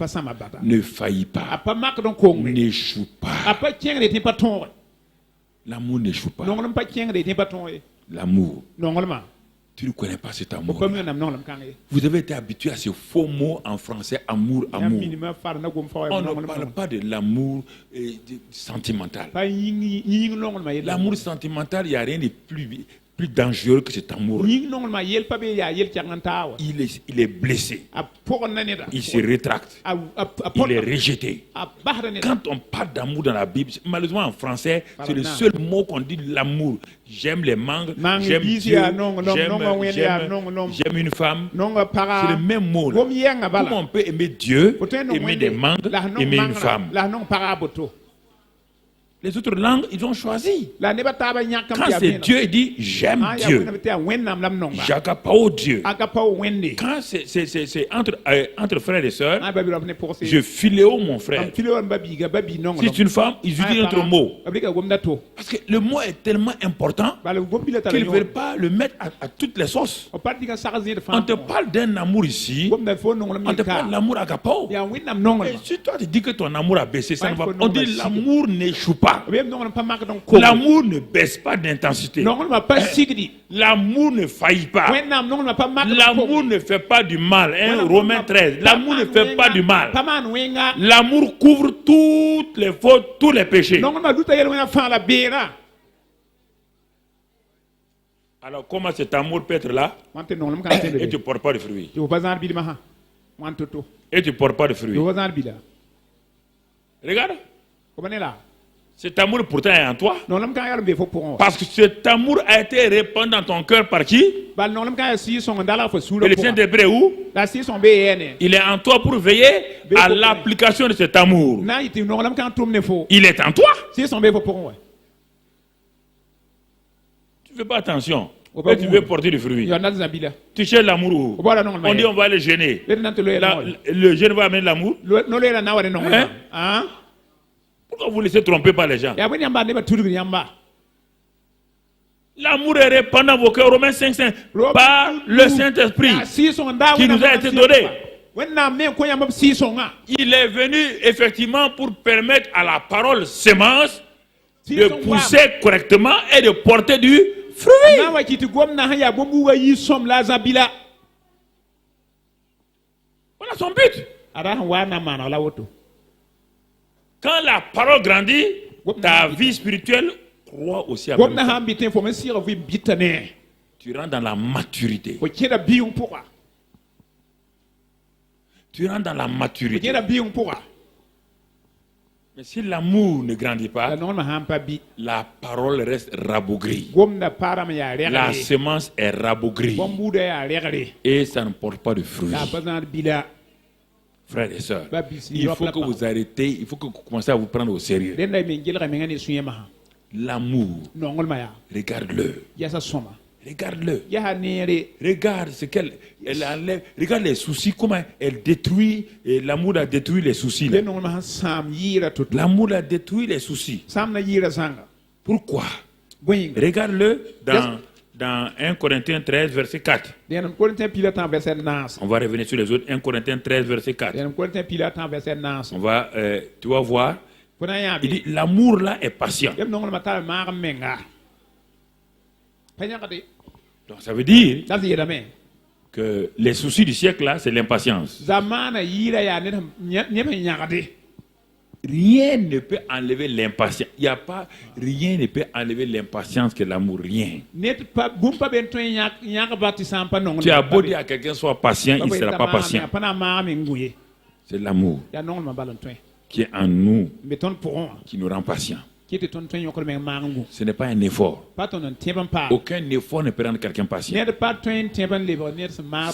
Ne faillit pas. N'échoue pas. L'amour n'échoue pas. L'amour. Tu ne connais pas cet amour. Vous avez été habitué à ce faux mot en français, amour, amour. On ne parle pas de l'amour sentimental. L'amour sentimental, il n'y a rien de plus dangereux que cet amour. Il est blessé. Il se rétracte. Il est rejeté. Quand on parle d'amour dans la Bible, malheureusement en français, c'est le seul mot qu'on dit, l'amour. J'aime les mangues, j'aime Dieu, j'aime une femme. C'est le même mot. Comment on peut aimer Dieu, aimer des mangues, aimer une femme? Les autres langues, ils ont choisi. Quand c'est Dieu, il dit j'aime Dieu. J'agapao Dieu. Quand c'est entre frères et sœurs, je philéo mon frère. Si c'est une femme, ils utilisent notre mot. Parce que le mot est tellement important qu'ils ne veulent pas le mettre à toutes les sauces. On te parle d'un amour ici, on te parle de l'amour agapao. Et si toi tu dis que ton amour a baissé, ça ne va pas. On dit l'amour n'échoue pas. L'amour ne baisse pas d'intensité. L'amour ne faillit pas. L'amour ne fait pas du mal. Romains 13. L'amour ne fait pas du mal. L'amour couvre toutes les fautes, tous les péchés. Alors comment cet amour peut être là et tu ne portes pas de fruits? Et tu ne portes pas de fruits. Regarde. Cet amour pourtant est en toi. Parce que cet amour a été répandu dans ton cœur par qui? Et le Saint-Esprit est où? Il est en toi pour veiller à l'application de cet amour. Il est en toi. Tu ne fais pas attention. Et tu veux porter du fruit. Tu cherches l'amour où? On dit on va le gêner. Le jeûne va amener l'amour. Hein? Pourquoi vous laissez tromper par les gens? L'amour est répandu dans vos cœurs, Romains 5:5, par le Saint-Esprit qui nous a été donné. Il est venu effectivement pour permettre à la parole sémence de pousser correctement et de porter du fruit. Voilà son but. Quand la la parole grandit, ta vie spirituelle croît aussi avec toi. Tu rentres dans la maturité. Tu rentres dans la maturité. Mais si l'amour ne grandit pas, la parole reste rabougrie. La semence est rabougrie. Et ça ne porte pas de fruits. Frères et sœurs, il faut que vous arrêtez, il faut que vous commencez à vous prendre au sérieux. L'amour, regarde-le. Regarde-le. Regarde ce qu'elle enlève. Regarde les soucis, comment elle détruit. Et l'amour a détruit les soucis. L'amour a détruit les soucis. Pourquoi? Regarde-le dans 1 Corinthiens 13, verset 4. On va revenir sur les autres. 1 Corinthiens 13, verset 4. On va, tu vas voir. Il dit, l'amour là est patient. Donc ça veut dire que les soucis du siècle là, c'est l'impatience. Rien ne peut enlever l'impatience. Il n'y a pas, rien ne peut enlever l'impatience que l'amour. Rien. Tu as beau dire à quelqu'un soit patient, il ne sera pas patient. C'est l'amour qui est en nous, qui nous rend patients. Ce n'est pas un effort. Aucun effort ne peut rendre quelqu'un patient.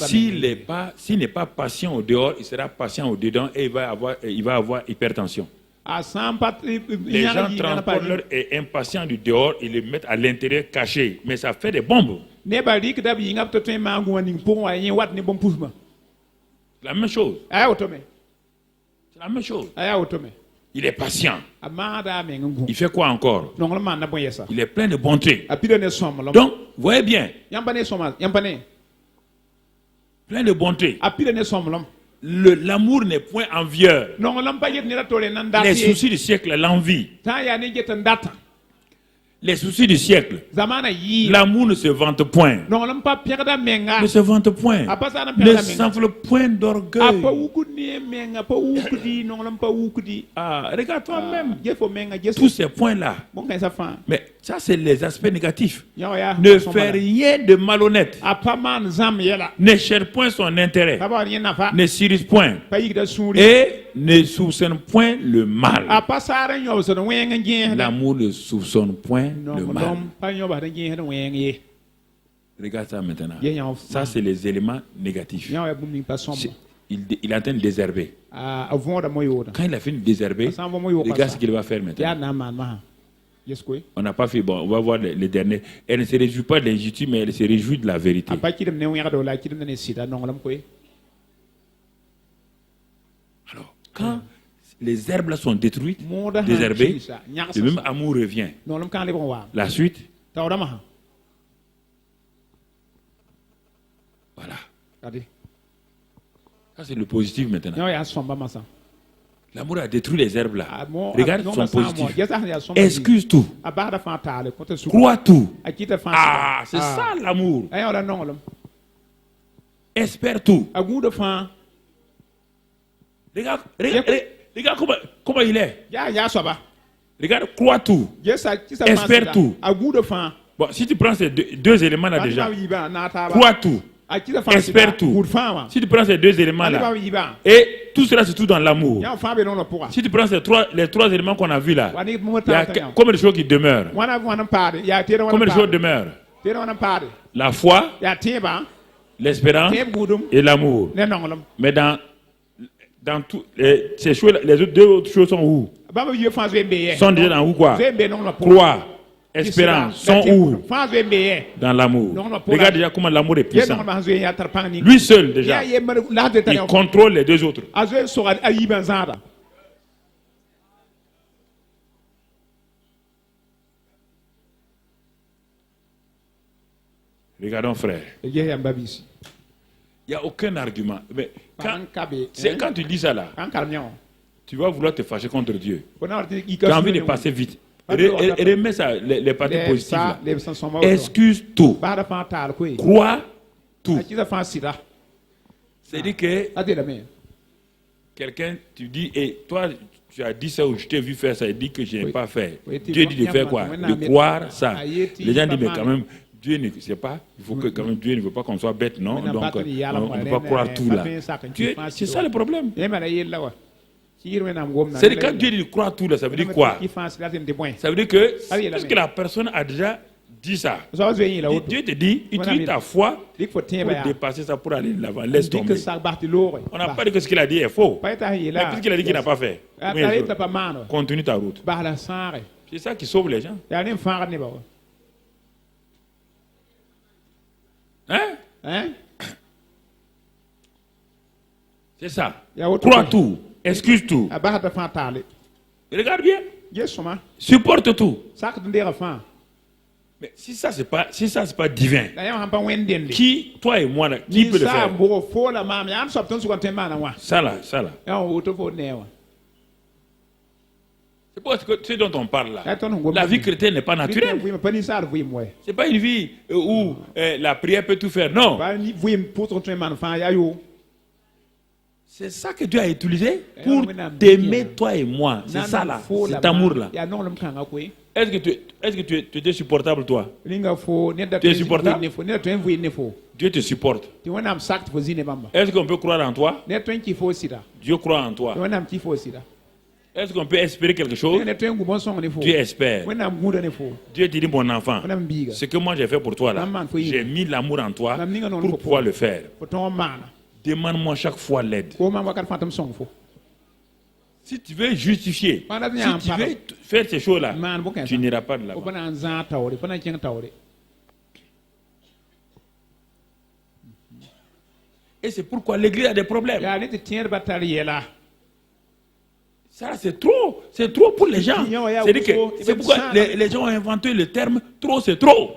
S'il n'est pas patient au dehors, il sera patient au dedans et il va avoir hypertension. Les gens transportent leur impatience du dehors et le mettent à l'intérieur caché. Mais ça fait des bombes. La même chose. C'est la même chose. Il est patient. Il fait quoi encore? Il est plein de bonté. Donc, voyez bien. Plein de bonté. L'amour n'est point envieur. Les soucis du siècle, l'envie. Les soucis du siècle. L'amour ne se vante point. Ne se vante point. Ne s'enfle point d'orgueil. Regarde-toi-même. Tous ces points-là. Mais ça, c'est les aspects négatifs. Ne fais rien de malhonnête. Ne cherche point son intérêt. Ne s'irrite point. Et ne soupçonne point le mal. L'amour ne soupçonne point le mal. Regarde ça maintenant. Ça, c'est les éléments négatifs. Il est en train de désherber. Quand il a fini de désherber, regarde ce qu'il va faire maintenant. On n'a pas fait bon. On va voir les derniers. Elle ne se réjouit pas de l'injustice, mais elle se réjouit de la vérité. Alors, quand les herbes là sont détruites, désherbées, le même amour revient. La suite. Voilà. Ça, c'est le positif maintenant. L'amour a détruit les herbes là. Regarde son positif. Excuse tout. Crois tout. Ah, c'est ça l'amour. Espère tout. Regarde comment il est. Regarde, crois tout. Espère tout. Bon, si tu prends ces deux éléments là déjà, crois tout. Espère tout. Si tu prends ces deux éléments là, et tout cela se trouve dans l'amour. Si tu prends les trois éléments qu'on a vus là, il y a combien de choses qui demeurent? Combien de choses demeurent? La foi, l'espérance et l'amour. Mais dans toutes ces choses, les deux autres choses sont où? Sont déjà dans où quoi? Croire, espérance, sont où? Dans l'amour. Regarde déjà comment l'amour est puissant. Lui seul déjà, il contrôle les deux autres. Regardons frère. Il n'y a aucun argument. Mais quand tu dis ça là, tu vas vouloir te fâcher contre Dieu. Tu as envie de passer vite. Remets ça, les parties positives là. Excuse tout. Crois tout. C'est-à-dire que quelqu'un, tu dis, et toi, Tu as dit ça ou je t'ai vu faire ça, il dit que je n'ai pas fait. Dieu dit de faire quoi? De croire ça. Les gens disent, mais quand même, Dieu ne sait pas. Il faut que quand même Dieu ne veut pas qu'on soit bête, non? Donc, on ne peut pas croire tout là. C'est ça le problème. C'est quand Dieu dit de croire tout là, ça veut dire quoi? Ça veut dire que, parce que la personne a déjà dit ça. Dieu te dit, utilise ta foi pour dépasser ça, pour aller de l'avant. Laisse tomber. On n'a pas dit que ce qu'il a dit est faux. Mais qu'est-ce qu'il a dit qu'il n'a pas fait? Continue ta route. C'est ça qui sauve les gens. Hein? C'est ça. Crois tout. Excuse tout. Regarde bien. Supporte tout. Mais si ça c'est pas divin, qui, toi et moi là, qui peut le faire? Ça là. C'est pas ce dont on parle là. La vie chrétienne n'est pas naturelle. C'est pas une vie où la prière peut tout faire. Non. C'est ça que Dieu a utilisé pour t'aimer toi et moi. C'est ça là. Cet amour là. Est-ce que tu es supportable toi? Tu es supportable? Dieu te supporte. Est-ce qu'on peut croire en toi? Dieu croit en toi. Est-ce qu'on peut espérer quelque chose? Dieu espère. Dieu dit, mon enfant, ce que moi j'ai fait pour toi là, j'ai mis l'amour en toi pour pouvoir le faire. Demande-moi chaque fois l'aide. Si tu veux justifier, si tu veux faire ces choses-là, tu n'iras pas de là-bas. Et c'est pourquoi l'église a des problèmes. Ça, c'est trop pour les gens. C'est pourquoi les gens ont inventé le terme trop, c'est trop.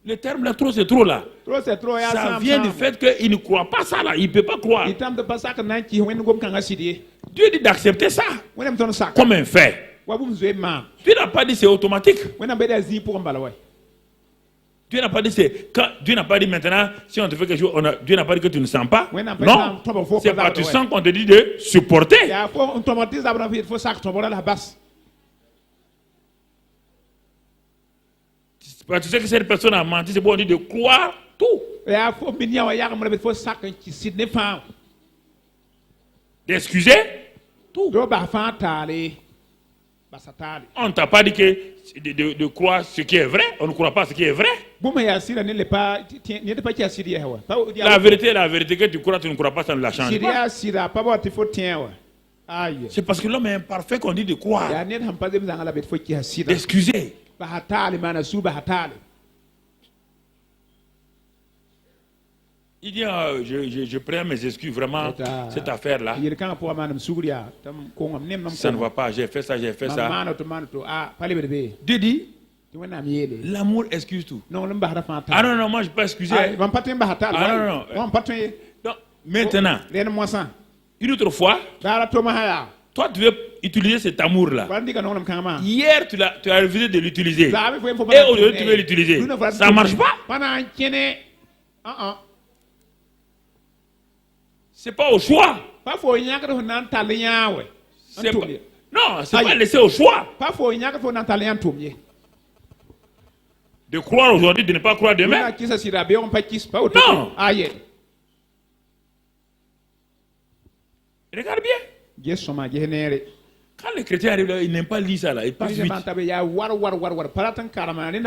Le terme là, trop, c'est trop là. Ça vient du fait qu'il ne croit pas ça là. Il ne peut pas croire. Dieu dit d'accepter ça comme un fait. Dieu n'a pas dit c'est automatique. Dieu n'a pas dit Dieu n'a pas dit maintenant si on te fait quelque chose, Dieu n'a pas dit que tu ne sens pas. Non, c'est pas tu sens qu'on te dit de supporter. Tu sais que cette personne a menti, c'est bon, on dit de croire tout. D'excuser tout. On ne t'a pas dit que de croire ce qui est vrai, on ne croit pas ce qui est vrai. La vérité que tu crois, tu ne crois pas, ça ne la change pas. C'est parce que l'homme est imparfait qu'on dit de croire. D'excuser. Il dit, je prends mes excuses, vraiment, cette affaire-là. Ça ne va pas, j'ai fait ça. Dieu dit, l'amour excuse tout. Ah non, moi je ne peux pas excuser. Ah non. Donc, maintenant, une autre fois, toi tu veux utiliser cet amour-là. Hier, tu as refusé de l'utiliser. Et aujourd'hui, tu veux l'utiliser. Ça ne marche pas. C'est pas au choix. Non, c'est pas laissé au choix. De croire aujourd'hui, de ne pas croire demain. Non. Regarde bien. Quand les chrétiens arrivent là, ils n'aiment pas lire ça là, ils passent vite.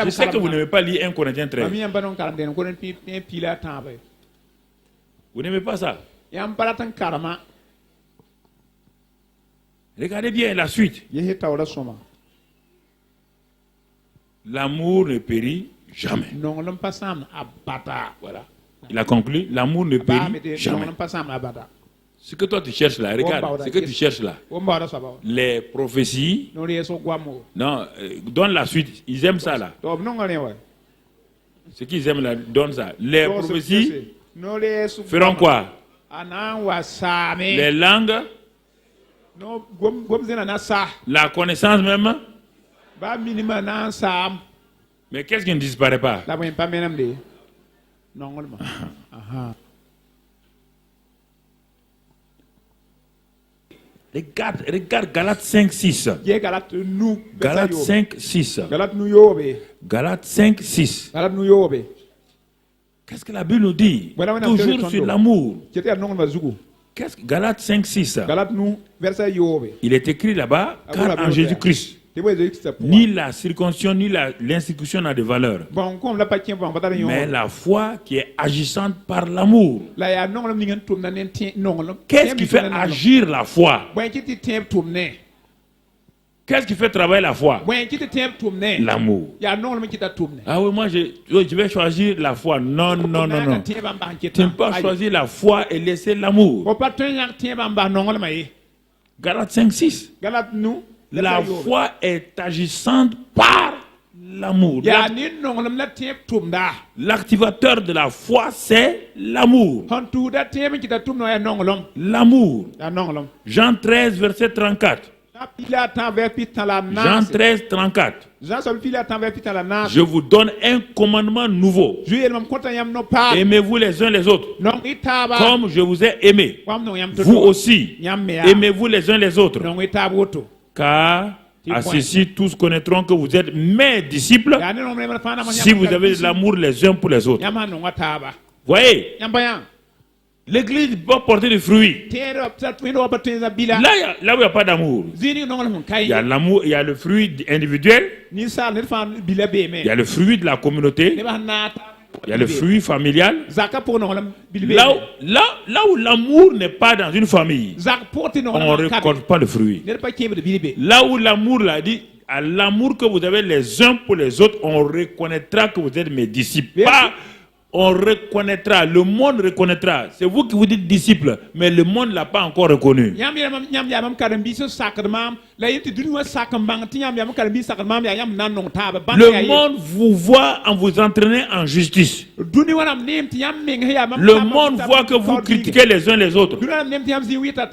Je sais que vous n'aimez pas lire 1 Corinthiens 13. Vous n'aimez pas ça? Regardez bien la suite. L'amour ne périt jamais. Voilà. Il a conclu, l'amour ne périt jamais. Ce que toi tu cherches là, regarde, ce que tu cherches là, les prophéties, non, donne la suite, ils aiment ça là. Ce qu'ils aiment là, donne ça. Les prophéties feront quoi? Les langues, la connaissance même. Mais qu'est-ce qui ne disparaît pas? Regarde Galates 5, 6. Galates 5, 6. Galates 5, 6. Qu'est-ce que la Bible nous dit? Toujours sur l'amour. Qu'est-ce que Galates 5, 6? Il est écrit là-bas, car en Jésus-Christ, ni la circoncision ni l'institution n'a de valeur. Mais la foi qui est agissante par l'amour. Qu'est-ce qui fait agir la foi? Qu'est-ce qui fait travailler la foi? L'amour. Ah oui, moi je vais choisir la foi. Non. Tu ne peux pas choisir la foi et laisser l'amour. Galates 5, 6. La foi est agissante par l'amour. L'activateur de la foi, c'est l'amour. L'amour. Jean 13, verset 34. Jean 13, 34. Je vous donne un commandement nouveau. Aimez-vous les uns les autres. Comme je vous ai aimé. Vous aussi. Aimez-vous les uns les autres. Car à ceci, tous connaîtront que vous êtes mes disciples si vous avez de l'amour les uns pour les autres. Voyez, l'église doit porter des fruits. Là où il n'y a pas d'amour, il y a l'amour, il y a le fruit individuel, il y a le fruit de la communauté, il y a le fruit familial. Là où l'amour n'est pas dans une famille, on ne récolte pas le fruit. Là où l'amour l'a dit, à l'amour que vous avez les uns pour les autres, on reconnaîtra que vous êtes mes disciples. Pas on reconnaîtra, le monde reconnaîtra. C'est vous qui vous dites disciples, mais le monde ne l'a pas encore reconnu. Le monde vous voit en vous entraînant en justice. Le monde voit que vous critiquez les uns les autres.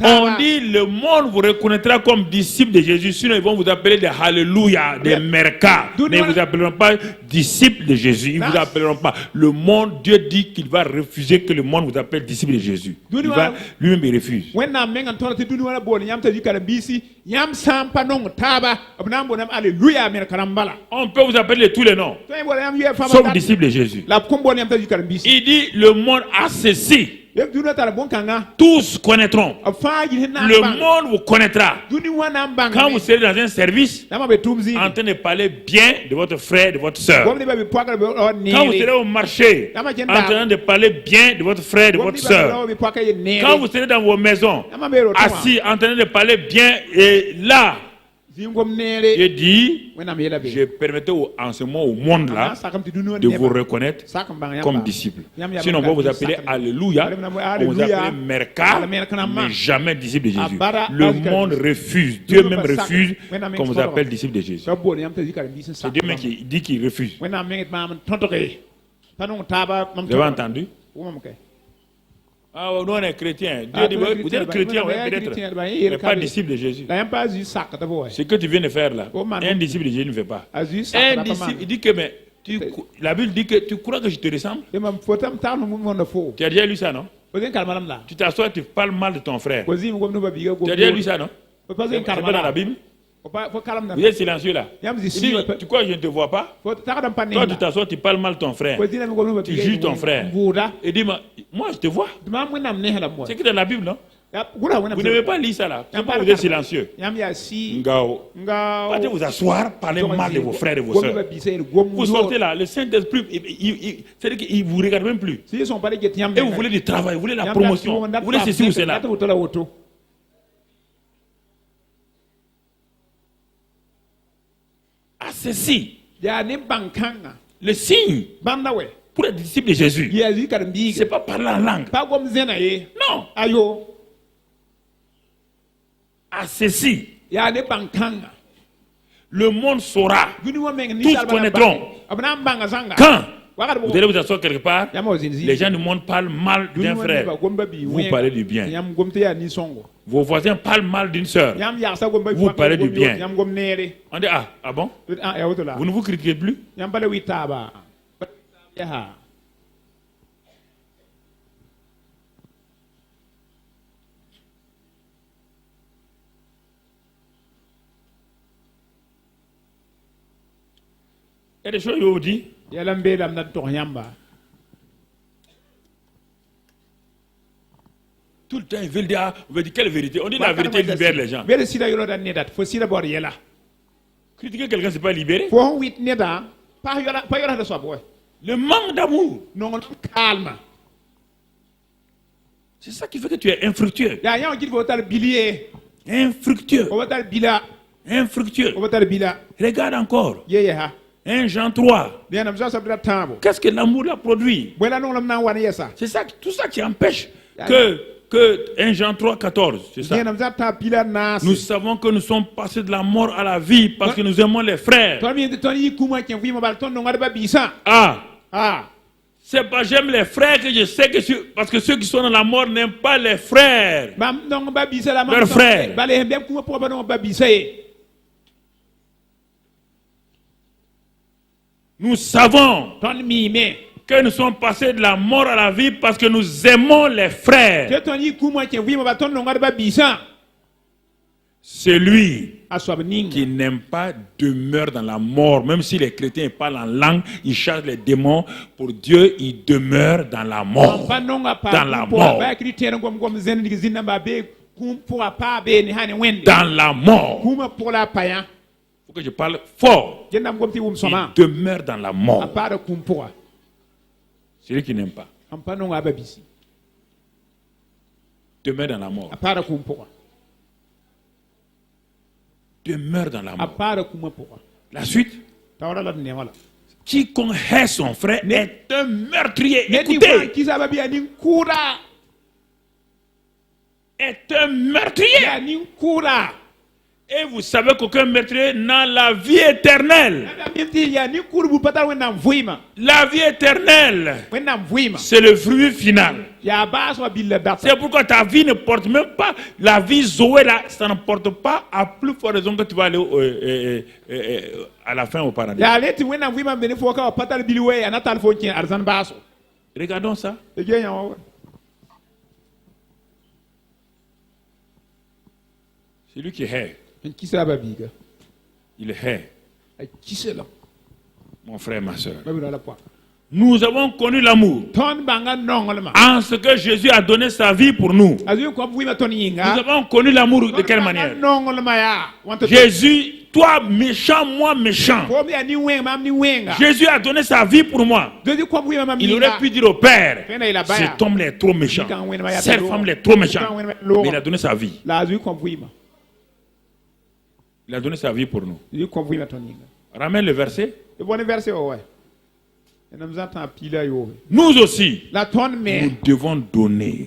On dit le monde vous reconnaîtra comme disciples de Jésus, sinon ils vont vous appeler des Alléluia, des Merka. Mais ils ne vous appelleront pas disciples de Jésus. Ils ne vous appelleront pas. Le monde, Dieu dit qu'il va refuser que le monde vous appelle disciples de Jésus. Lui-même il refuse. On peut vous appeler tous les noms, sauf disciples de Jésus. Il dit le monde a ceci. Tous connaîtront. Le monde vous connaîtra. Quand vous serez dans un service, en train de parler bien de votre frère, de votre soeur. Quand vous serez au marché, en train de parler bien de votre frère, de votre soeur. Quand vous serez dans vos maisons, assis, en train de parler bien, et là, je dis, je permettais en ce moment au monde là de vous reconnaître comme disciples. Sinon on va vous appeler Alléluia, on vous appeler Merka, mais jamais disciples de Jésus. Le monde refuse, Dieu même refuse qu'on vous appelle disciples de Jésus. C'est Dieu même qui dit qu'il refuse. Vous avez entendu? Ah, nous on est chrétiens. Dieu dit, vous êtes chrétien, peut-être, mais pas disciple de Jésus. Ce que tu viens de faire là, un disciple de Jésus ne fait pas. Un disciple, il dit que, mais, la Bible dit que tu crois que je te ressemble. Tu as déjà lu ça, non? Tu t'assois, tu parles mal de ton frère. Tu as déjà lu ça, non? C'est pas dans la Bible. Vous êtes silencieux là. Si, tu crois que je ne te vois pas? Toi tu t'assois, tu parles mal de ton frère. Tu juges ton frère. Et dis-moi, moi je te vois. C'est que dans la Bible, non? Vous n'avez pas lu ça là. Pourquoi vous êtes silencieux? Pas de vous asseoir, parler mal de vos frères et de vos soeurs. Vous sortez là, le Saint-Esprit, c'est-à-dire qu'il ne vous regarde même plus. Et vous voulez du travail, vous voulez la promotion, vous voulez ceci ou cela. Ceci, le signe pour être disciple de Jésus, c'est pas parler en langue. Non. À ceci, le monde saura, tous connaîtront. Quand vous allez vous asseoir quelque part, les gens du monde parlent mal d'un frère, vous parlez du bien. Vos voisins parlent mal d'une sœur, vous parlez du bien. On dit, ah bon? Vous ne vous critiquez plus? Il y a des choses où on dit. Tout le temps, ils veulent dire, on veut dire quelle vérité. On dit la vérité libère les gens. Critiquer quelqu'un, c'est pas libérer. Le manque d'amour. C'est ça qui fait que tu es infructueux. Infructueux. Infructueux. Regarde encore. 1 Jean 3. Qu'est-ce que l'amour a produit? C'est ça, tout ça qui empêche que 1 Jean 3, 14. C'est ça. Nous savons que nous sommes passés de la mort à la vie parce que nous aimons les frères. C'est pas j'aime les frères que je sais que parce que ceux qui sont dans la mort n'aiment pas les frères. Leurs frères. Nous savons que nous sommes passés de la mort à la vie parce que nous aimons les frères. Celui qui n'aime pas demeure dans la mort. Même si les chrétiens parlent en langue, ils chargent les démons. Pour Dieu, il demeure dans la mort. Dans la mort. Dans la mort. Il faut que je parle fort. Il demeure dans la mort. Celui qui n'aime pas demeure dans la mort. Demeure dans la mort. La suite. Quiconque hait son frère est un meurtrier. Écoutez. Est un meurtrier. Et vous savez qu'aucun meurtrier n'a la vie éternelle. La vie éternelle, c'est le fruit final. C'est pourquoi ta vie ne porte même pas, la vie Zoé là, ça ne porte pas à plus forte raison que tu vas aller à la fin au paradis. Regardons ça. C'est lui qui hait. Il hait. Mon frère, ma soeur. Nous avons connu l'amour en ce que Jésus a donné sa vie pour nous. Nous avons connu l'amour de quelle manière? Jésus, toi méchant, moi méchant. Jésus a donné sa vie pour moi. Il aurait pu dire au Père, cet homme est trop méchant, cette femme est trop méchante. Mais il a donné sa vie. Il a donné sa vie pour nous. Ramène le verset. Nous aussi, nous devons donner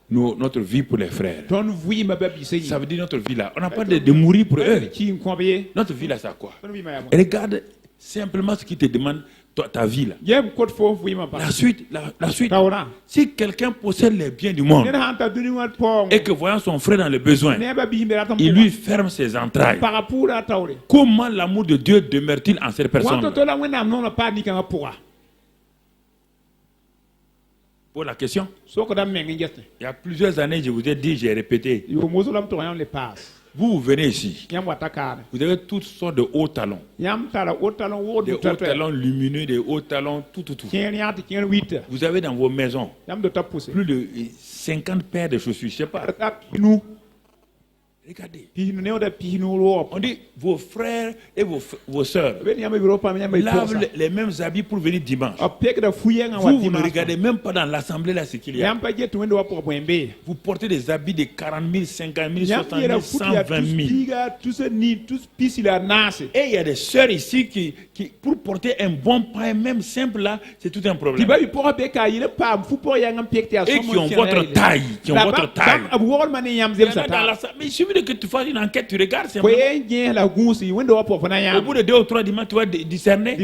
notre vie pour les frères. Ça veut dire notre vie là. On n'a pas de mourir pour eux. Notre vie là, c'est quoi? Regarde simplement ce qui te demande ta vie là. La suite. Si quelqu'un possède les biens du monde et que voyant son frère dans le besoin, il lui ferme ses entrailles, comment l'amour de Dieu demeure-t-il en cette personne? Pour la question, il y a plusieurs années, je vous ai dit, j'ai répété. Vous venez ici, vous avez toutes sortes de hauts talons. Des hauts talons lumineux, des hauts talons, tout. Vous avez dans vos maisons plus de 50 paires de chaussures, je ne sais pas. Regardez. On dit vos frères et vos sœurs lavent les mêmes habits pour venir dimanche. Vous ne regardez même pas dans l'assemblée là ce qu'il y a. Vous portez des habits de 40 000, 50 000, 60 000, 120 000. Et il y a des sœurs ici qui pour porter un bon pain, même simple là, c'est tout un problème. Et qui ont votre taille. Mais il suffit que tu fasses une enquête, tu regardes simplement. Au bout de 2 ou 3 dimanches, tu vas discerner.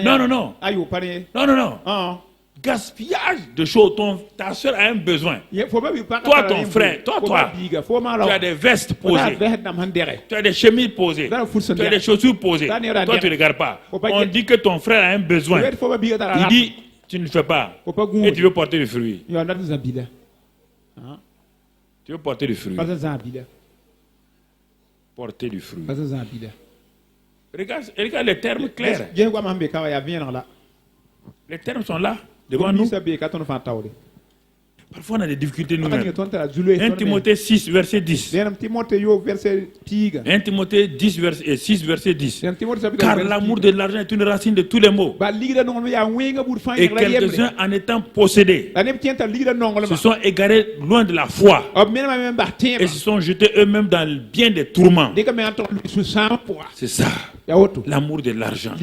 Non. Gaspillage de choses. Ta soeur a un besoin. Toi, ton frère, toi, tu as des vestes posées. Tu as des chemises posées. Tu as des chaussures posées. Toi, tu ne regardes pas. On dit que ton frère a un besoin. Il dit, tu ne le fais pas. Et tu veux porter le fruit. Tu veux porter du fruit. Porter du fruit. Regarde les termes clairs. Les termes sont là, devant nous. Parfois, on a des difficultés nous-mêmes. 1 Timothée 6, verset 10. 1 Timothée 10, verset 6, verset 10. Car l'amour de l'argent est une racine de tous les maux. Et quelques-uns, en étant possédés, se sont égarés loin de la foi et se sont jetés eux-mêmes dans bien des tourments. C'est ça, l'amour de l'argent.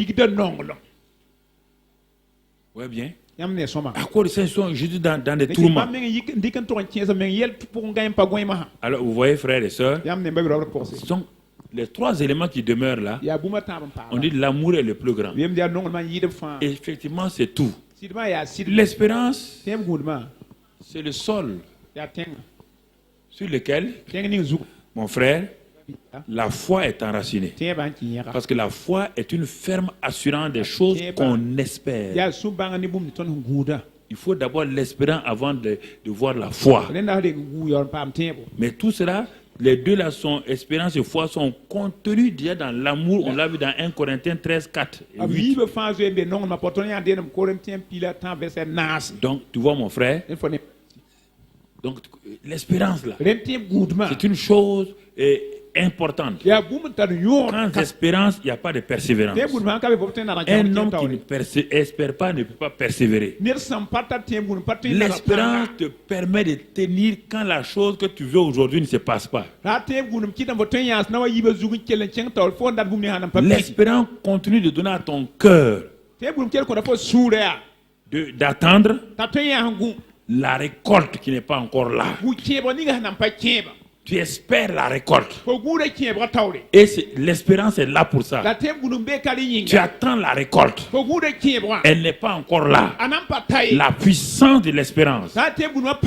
Ouais, bien. À quoi ils sont jetés dans des tourments? Alors, vous voyez, frères et sœurs, ce sont les 3 éléments qui demeurent là. On dit l'amour est le plus grand. Et effectivement, c'est tout. L'espérance, c'est le sol sur lequel, mon frère, la foi est enracinée. Parce que la foi est une ferme assurance des choses qu'on espère. Il faut d'abord l'espérance avant de voir la foi. Mais tout cela, les deux là sont, espérance et foi, sont contenus déjà dans l'amour. On l'a vu dans 1 Corinthiens 13, 4 et 8. Donc, tu vois mon frère, donc l'espérance là, c'est une chose importante. Sans espérance, il n'y a pas de persévérance. Un homme qui n'espère pas ne peut pas persévérer. L'espérance te permet de tenir quand la chose que tu veux aujourd'hui ne se passe pas. L'espérance continue de donner à ton cœur d'attendre la récolte qui n'est pas encore là. Tu espères la récolte. Et l'espérance est là pour ça. Tu attends la récolte. Elle n'est pas encore là. La puissance de l'espérance,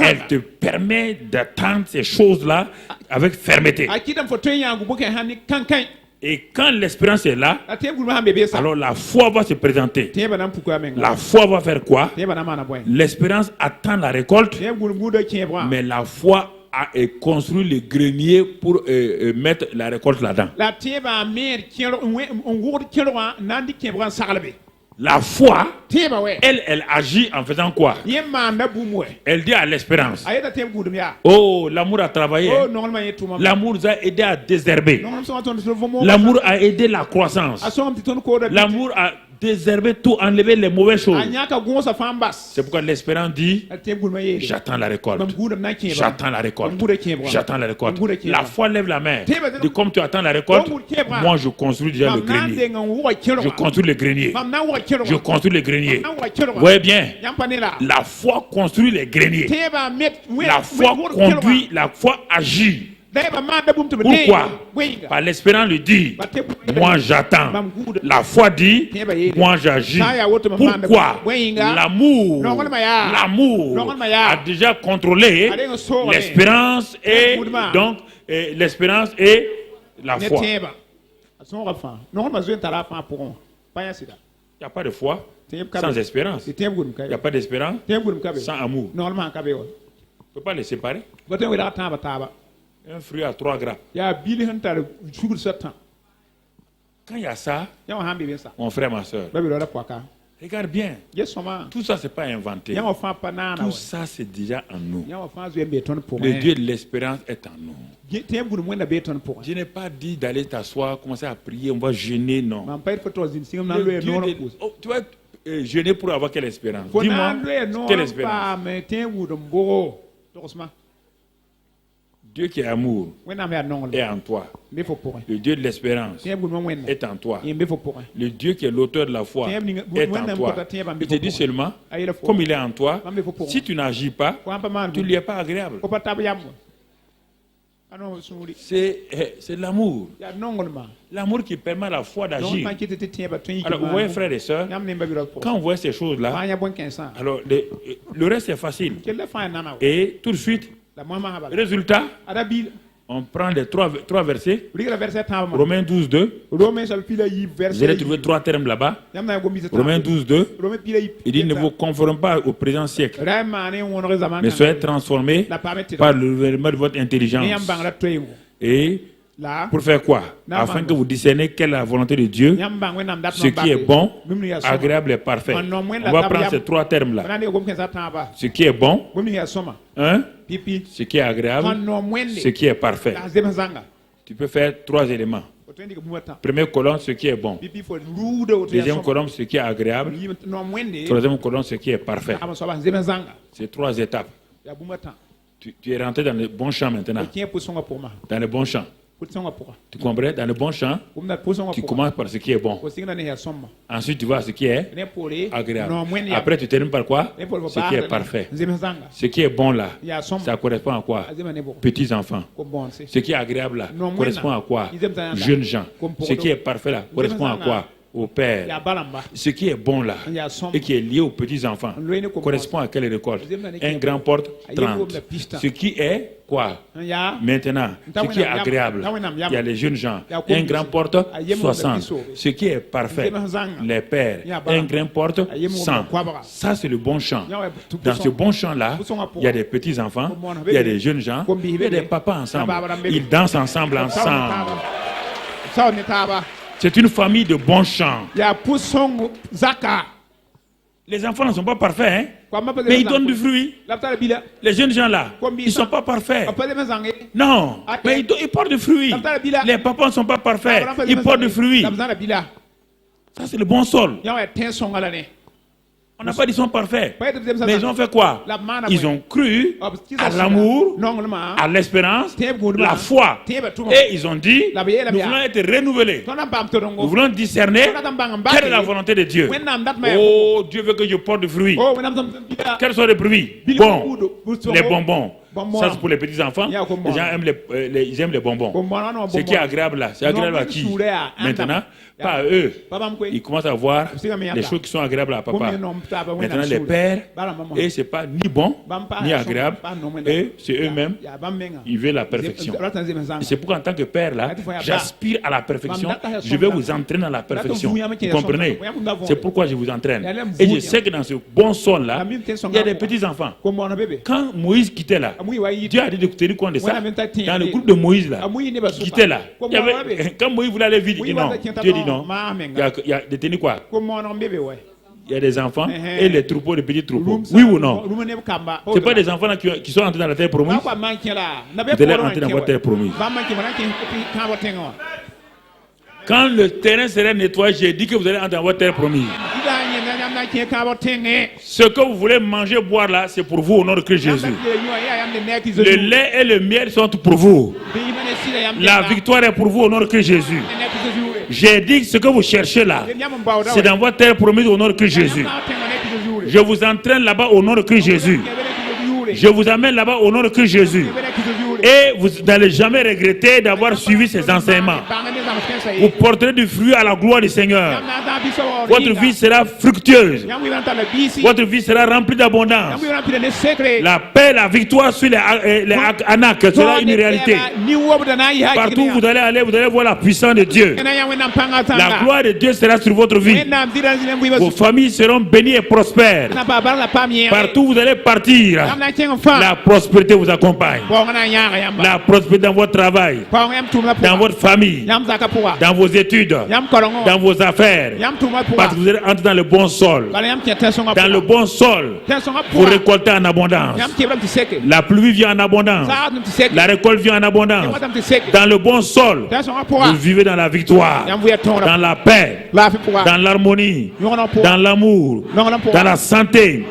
elle te permet d'attendre ces choses-là avec fermeté. Et quand l'espérance est là, alors la foi va se présenter. La foi va faire quoi? L'espérance attend la récolte, mais la foi a construit le grenier pour mettre la récolte là-dedans. La foi, elle agit en faisant quoi? Elle dit à l'espérance, oh, l'amour a travaillé. L'amour nous a aidé à désherber. L'amour a aidé la croissance. L'amour a désherber tout, enlever les mauvaises choses. C'est pourquoi l'espérance dit, j'attends la récolte. J'attends la récolte. J'attends la récolte. La foi lève la main. Et comme tu attends la récolte, moi je construis déjà le grenier. Je construis le grenier. Je construis le grenier. Vous voyez bien, la foi construit les greniers. La foi conduit, la foi agit. Pourquoi? Par l'espérance lui dit, moi j'attends. La foi dit, moi j'agis. Pourquoi? L'amour a déjà contrôlé l'espérance et donc l'espérance et la foi. Il n'y a pas de foi sans espérance. Il n'y a pas d'espérance sans amour. On ne peut pas les séparer. Un fruit à 3 grappes. Quand il y a ça, mon frère, ma soeur, regarde bien. Tout ça, ce n'est pas inventé. Tout ça, c'est déjà en nous. Le Dieu de l'espérance est en nous. Je n'ai pas dit d'aller t'asseoir, commencer à prier, on va jeûner, non. Tu vas jeûner pour avoir quelle espérance? Dis-moi, quelle espérance? Dieu qui est amour est en toi. Le Dieu de l'espérance est en toi. Le Dieu qui est l'auteur de la foi est en toi. Il te dit seulement, comme il est en toi, si tu n'agis pas, tu ne lui es pas agréable. C'est l'amour. L'amour qui permet à la foi d'agir. Alors, vous voyez, frères et sœurs, quand on voit ces choses-là, alors le reste est facile. Et tout de suite, résultat, on prend les trois versets. Romains 12, 2. Vous allez trouver 3 termes là-bas. Romains 12, 2. Il dit, ne vous conformez pas au présent siècle, mais soyez transformés par le renouvellement de votre intelligence. Et Pour faire quoi? Afin que vous discerniez quelle est la volonté de Dieu, ce qui est bon, agréable et parfait. On va prendre ces 3 termes-là. Ce qui est bon, ce qui est agréable, ce qui est parfait. Tu peux faire 3 éléments. Première colonne, ce qui est bon. Deuxième colonne, ce qui est agréable. Troisième colonne, ce qui est parfait. C'est 3 étapes. Tu es rentré dans le bon champ maintenant. Dans le bon champ. Tu comprends? Dans le bon champ, tu commences par ce qui est bon. Ensuite, tu vois ce qui est agréable. Après, tu termines par quoi? Ce qui est parfait. Ce qui est bon là, ça correspond à quoi? Petits enfants. Ce qui est agréable là, correspond à quoi? Jeunes gens. Ce qui est parfait là, correspond à quoi? Au père. Ce qui est bon là et qui est lié aux petits enfants correspond à quelle récolte? Un grand porte 30. Ce qui est quoi? Maintenant, ce qui est agréable, il y a les jeunes gens. Un grand porte 60. Ce qui est parfait, les pères. Un grand porte 100. Ça, c'est le bon champ. Dans ce bon champ là, il y a des petits enfants, il y a des jeunes gens, il y a des papas ensemble. Ils dansent ensemble. C'est une famille de bons chants. Les enfants ne sont pas parfaits, hein? Mais ils donnent du fruit. Les jeunes gens là, ils ne sont pas parfaits. Non, mais ils portent du fruit. Les papas ne sont pas parfaits. Ils portent du fruit. Ça, c'est le bon sol. On n'a pas dit qu'ils sont parfaits. Mais ils ont fait quoi? Ils ont cru à l'amour, à l'espérance, la foi. Et ils ont dit, nous voulons être renouvelés. Nous voulons discerner quelle est la volonté de Dieu. Oh, Dieu veut que je porte du fruit. Quels sont les fruits? Bon, les bonbons. Ça, c'est pour les petits enfants. Les gens aiment les bonbons. Ce qui est agréable là, c'est agréable à qui? Maintenant, pas à eux. Ils commencent à voir les choses qui sont agréables à papa. Maintenant, les pères, et c'est pas ni bon, ni agréable. Et c'est eux-mêmes, ils veulent la perfection. Et c'est pourquoi, en tant que père là, j'aspire à la perfection. Je vais vous entraîner dans la perfection. Vous comprenez? C'est pourquoi je vous entraîne. Et je sais que dans ce bon sol là, il y a des petits enfants. Quand Moïse quittait là, Dieu a dit de tenir compte de ça. Dans le groupe de Moïse là, qui était là, quand Moïse voulait aller vite, il dit non. Dieu dit non. Il y a de tenir quoi? Il y a des enfants et les troupeaux, les petits troupeaux. Oui ou non? Ce pas des enfants là qui sont entrés dans la terre promise. Vous allez entrer dans votre terre promise. Quand le terrain sera nettoyé, j'ai dit que vous allez entrer dans votre terre promise. Ce que vous voulez manger, boire là, c'est pour vous au nom de Christ Jésus. Le lait et le miel sont pour vous. La victoire est pour vous au nom de Christ Jésus. J'ai dit que ce que vous cherchez là, c'est dans votre terre promise au nom de Christ Jésus. Je vous entraîne là-bas au nom de Christ Jésus. Je vous amène là-bas au nom de Christ Jésus. Et vous n'allez jamais regretter d'avoir suivi ces enseignements. Vous porterez du fruit à la gloire du Seigneur. Votre vie sera fructueuse. Votre vie sera remplie d'abondance. La paix, la victoire sur les Anak sera une réalité. Partout où vous allez aller, vous allez voir la puissance de Dieu. La gloire de Dieu sera sur votre vie. Vos familles seront bénies et prospères. Partout où vous allez partir, la prospérité vous accompagne. La prospérité dans votre travail, dans votre famille, dans vos études, dans vos affaires. Parce que vous allez entrer dans le bon sol. Dans le bon sol, vous récoltez en abondance. La pluie vient en abondance. La récolte vient en abondance. Dans le bon sol, vous vivez dans la victoire, dans la paix, dans l'harmonie, dans l'amour, dans la santé.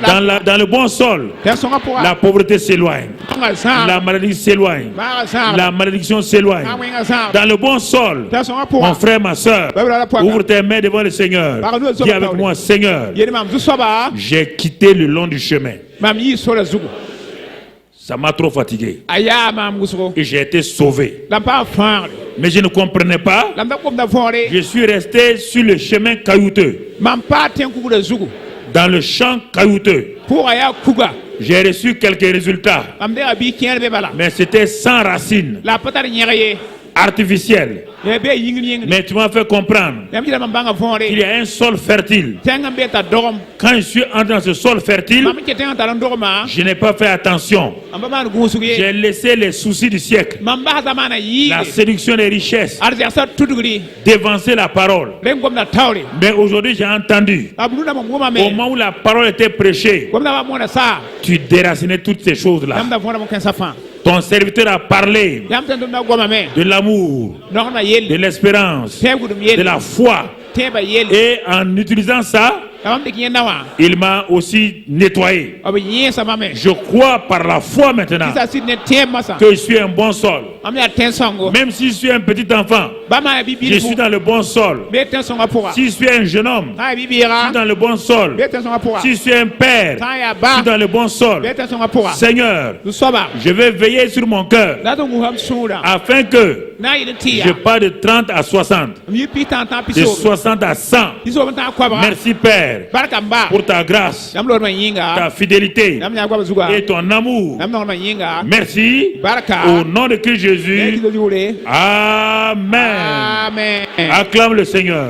Dans le bon sol, la pauvreté s'éloigne. La maladie s'éloigne. La malédiction s'éloigne. Dans le bon sol, mon frère, ma soeur, ouvre tes mains devant le Seigneur. Dis avec moi, Seigneur, j'ai quitté le long du chemin. Ça m'a trop fatigué. Et j'ai été sauvé. Mais je ne comprenais pas. Je suis resté sur le chemin caillouteux. Dans le champ caillouteux. J'ai reçu quelques résultats. Mais c'était sans racines. artificielle. Mais tu m'as fait comprendre qu'il y a un sol fertile. Quand je suis entré dans ce sol fertile, je n'ai pas fait attention. J'ai laissé les soucis du siècle, la séduction des richesses, dévancer la parole. Mais aujourd'hui, j'ai entendu, au moment où la parole était prêchée, tu déracinais toutes ces choses-là. Ton serviteur a parlé de l'amour, de l'espérance, de la foi. Et en utilisant ça, il m'a aussi nettoyé. Je crois par la foi maintenant que je suis un bon sol. Même si je suis un petit enfant, je suis dans le bon sol. Si je suis un jeune homme, je suis dans le bon sol. Si je suis un père, je suis dans le bon sol. Seigneur, je vais veiller sur mon cœur afin que je passe de 30 à 60, de 60 à 100. Merci Père pour ta grâce, ta fidélité et ton amour. Merci. Au nom de Christ Jésus. Amen. Acclame le Seigneur.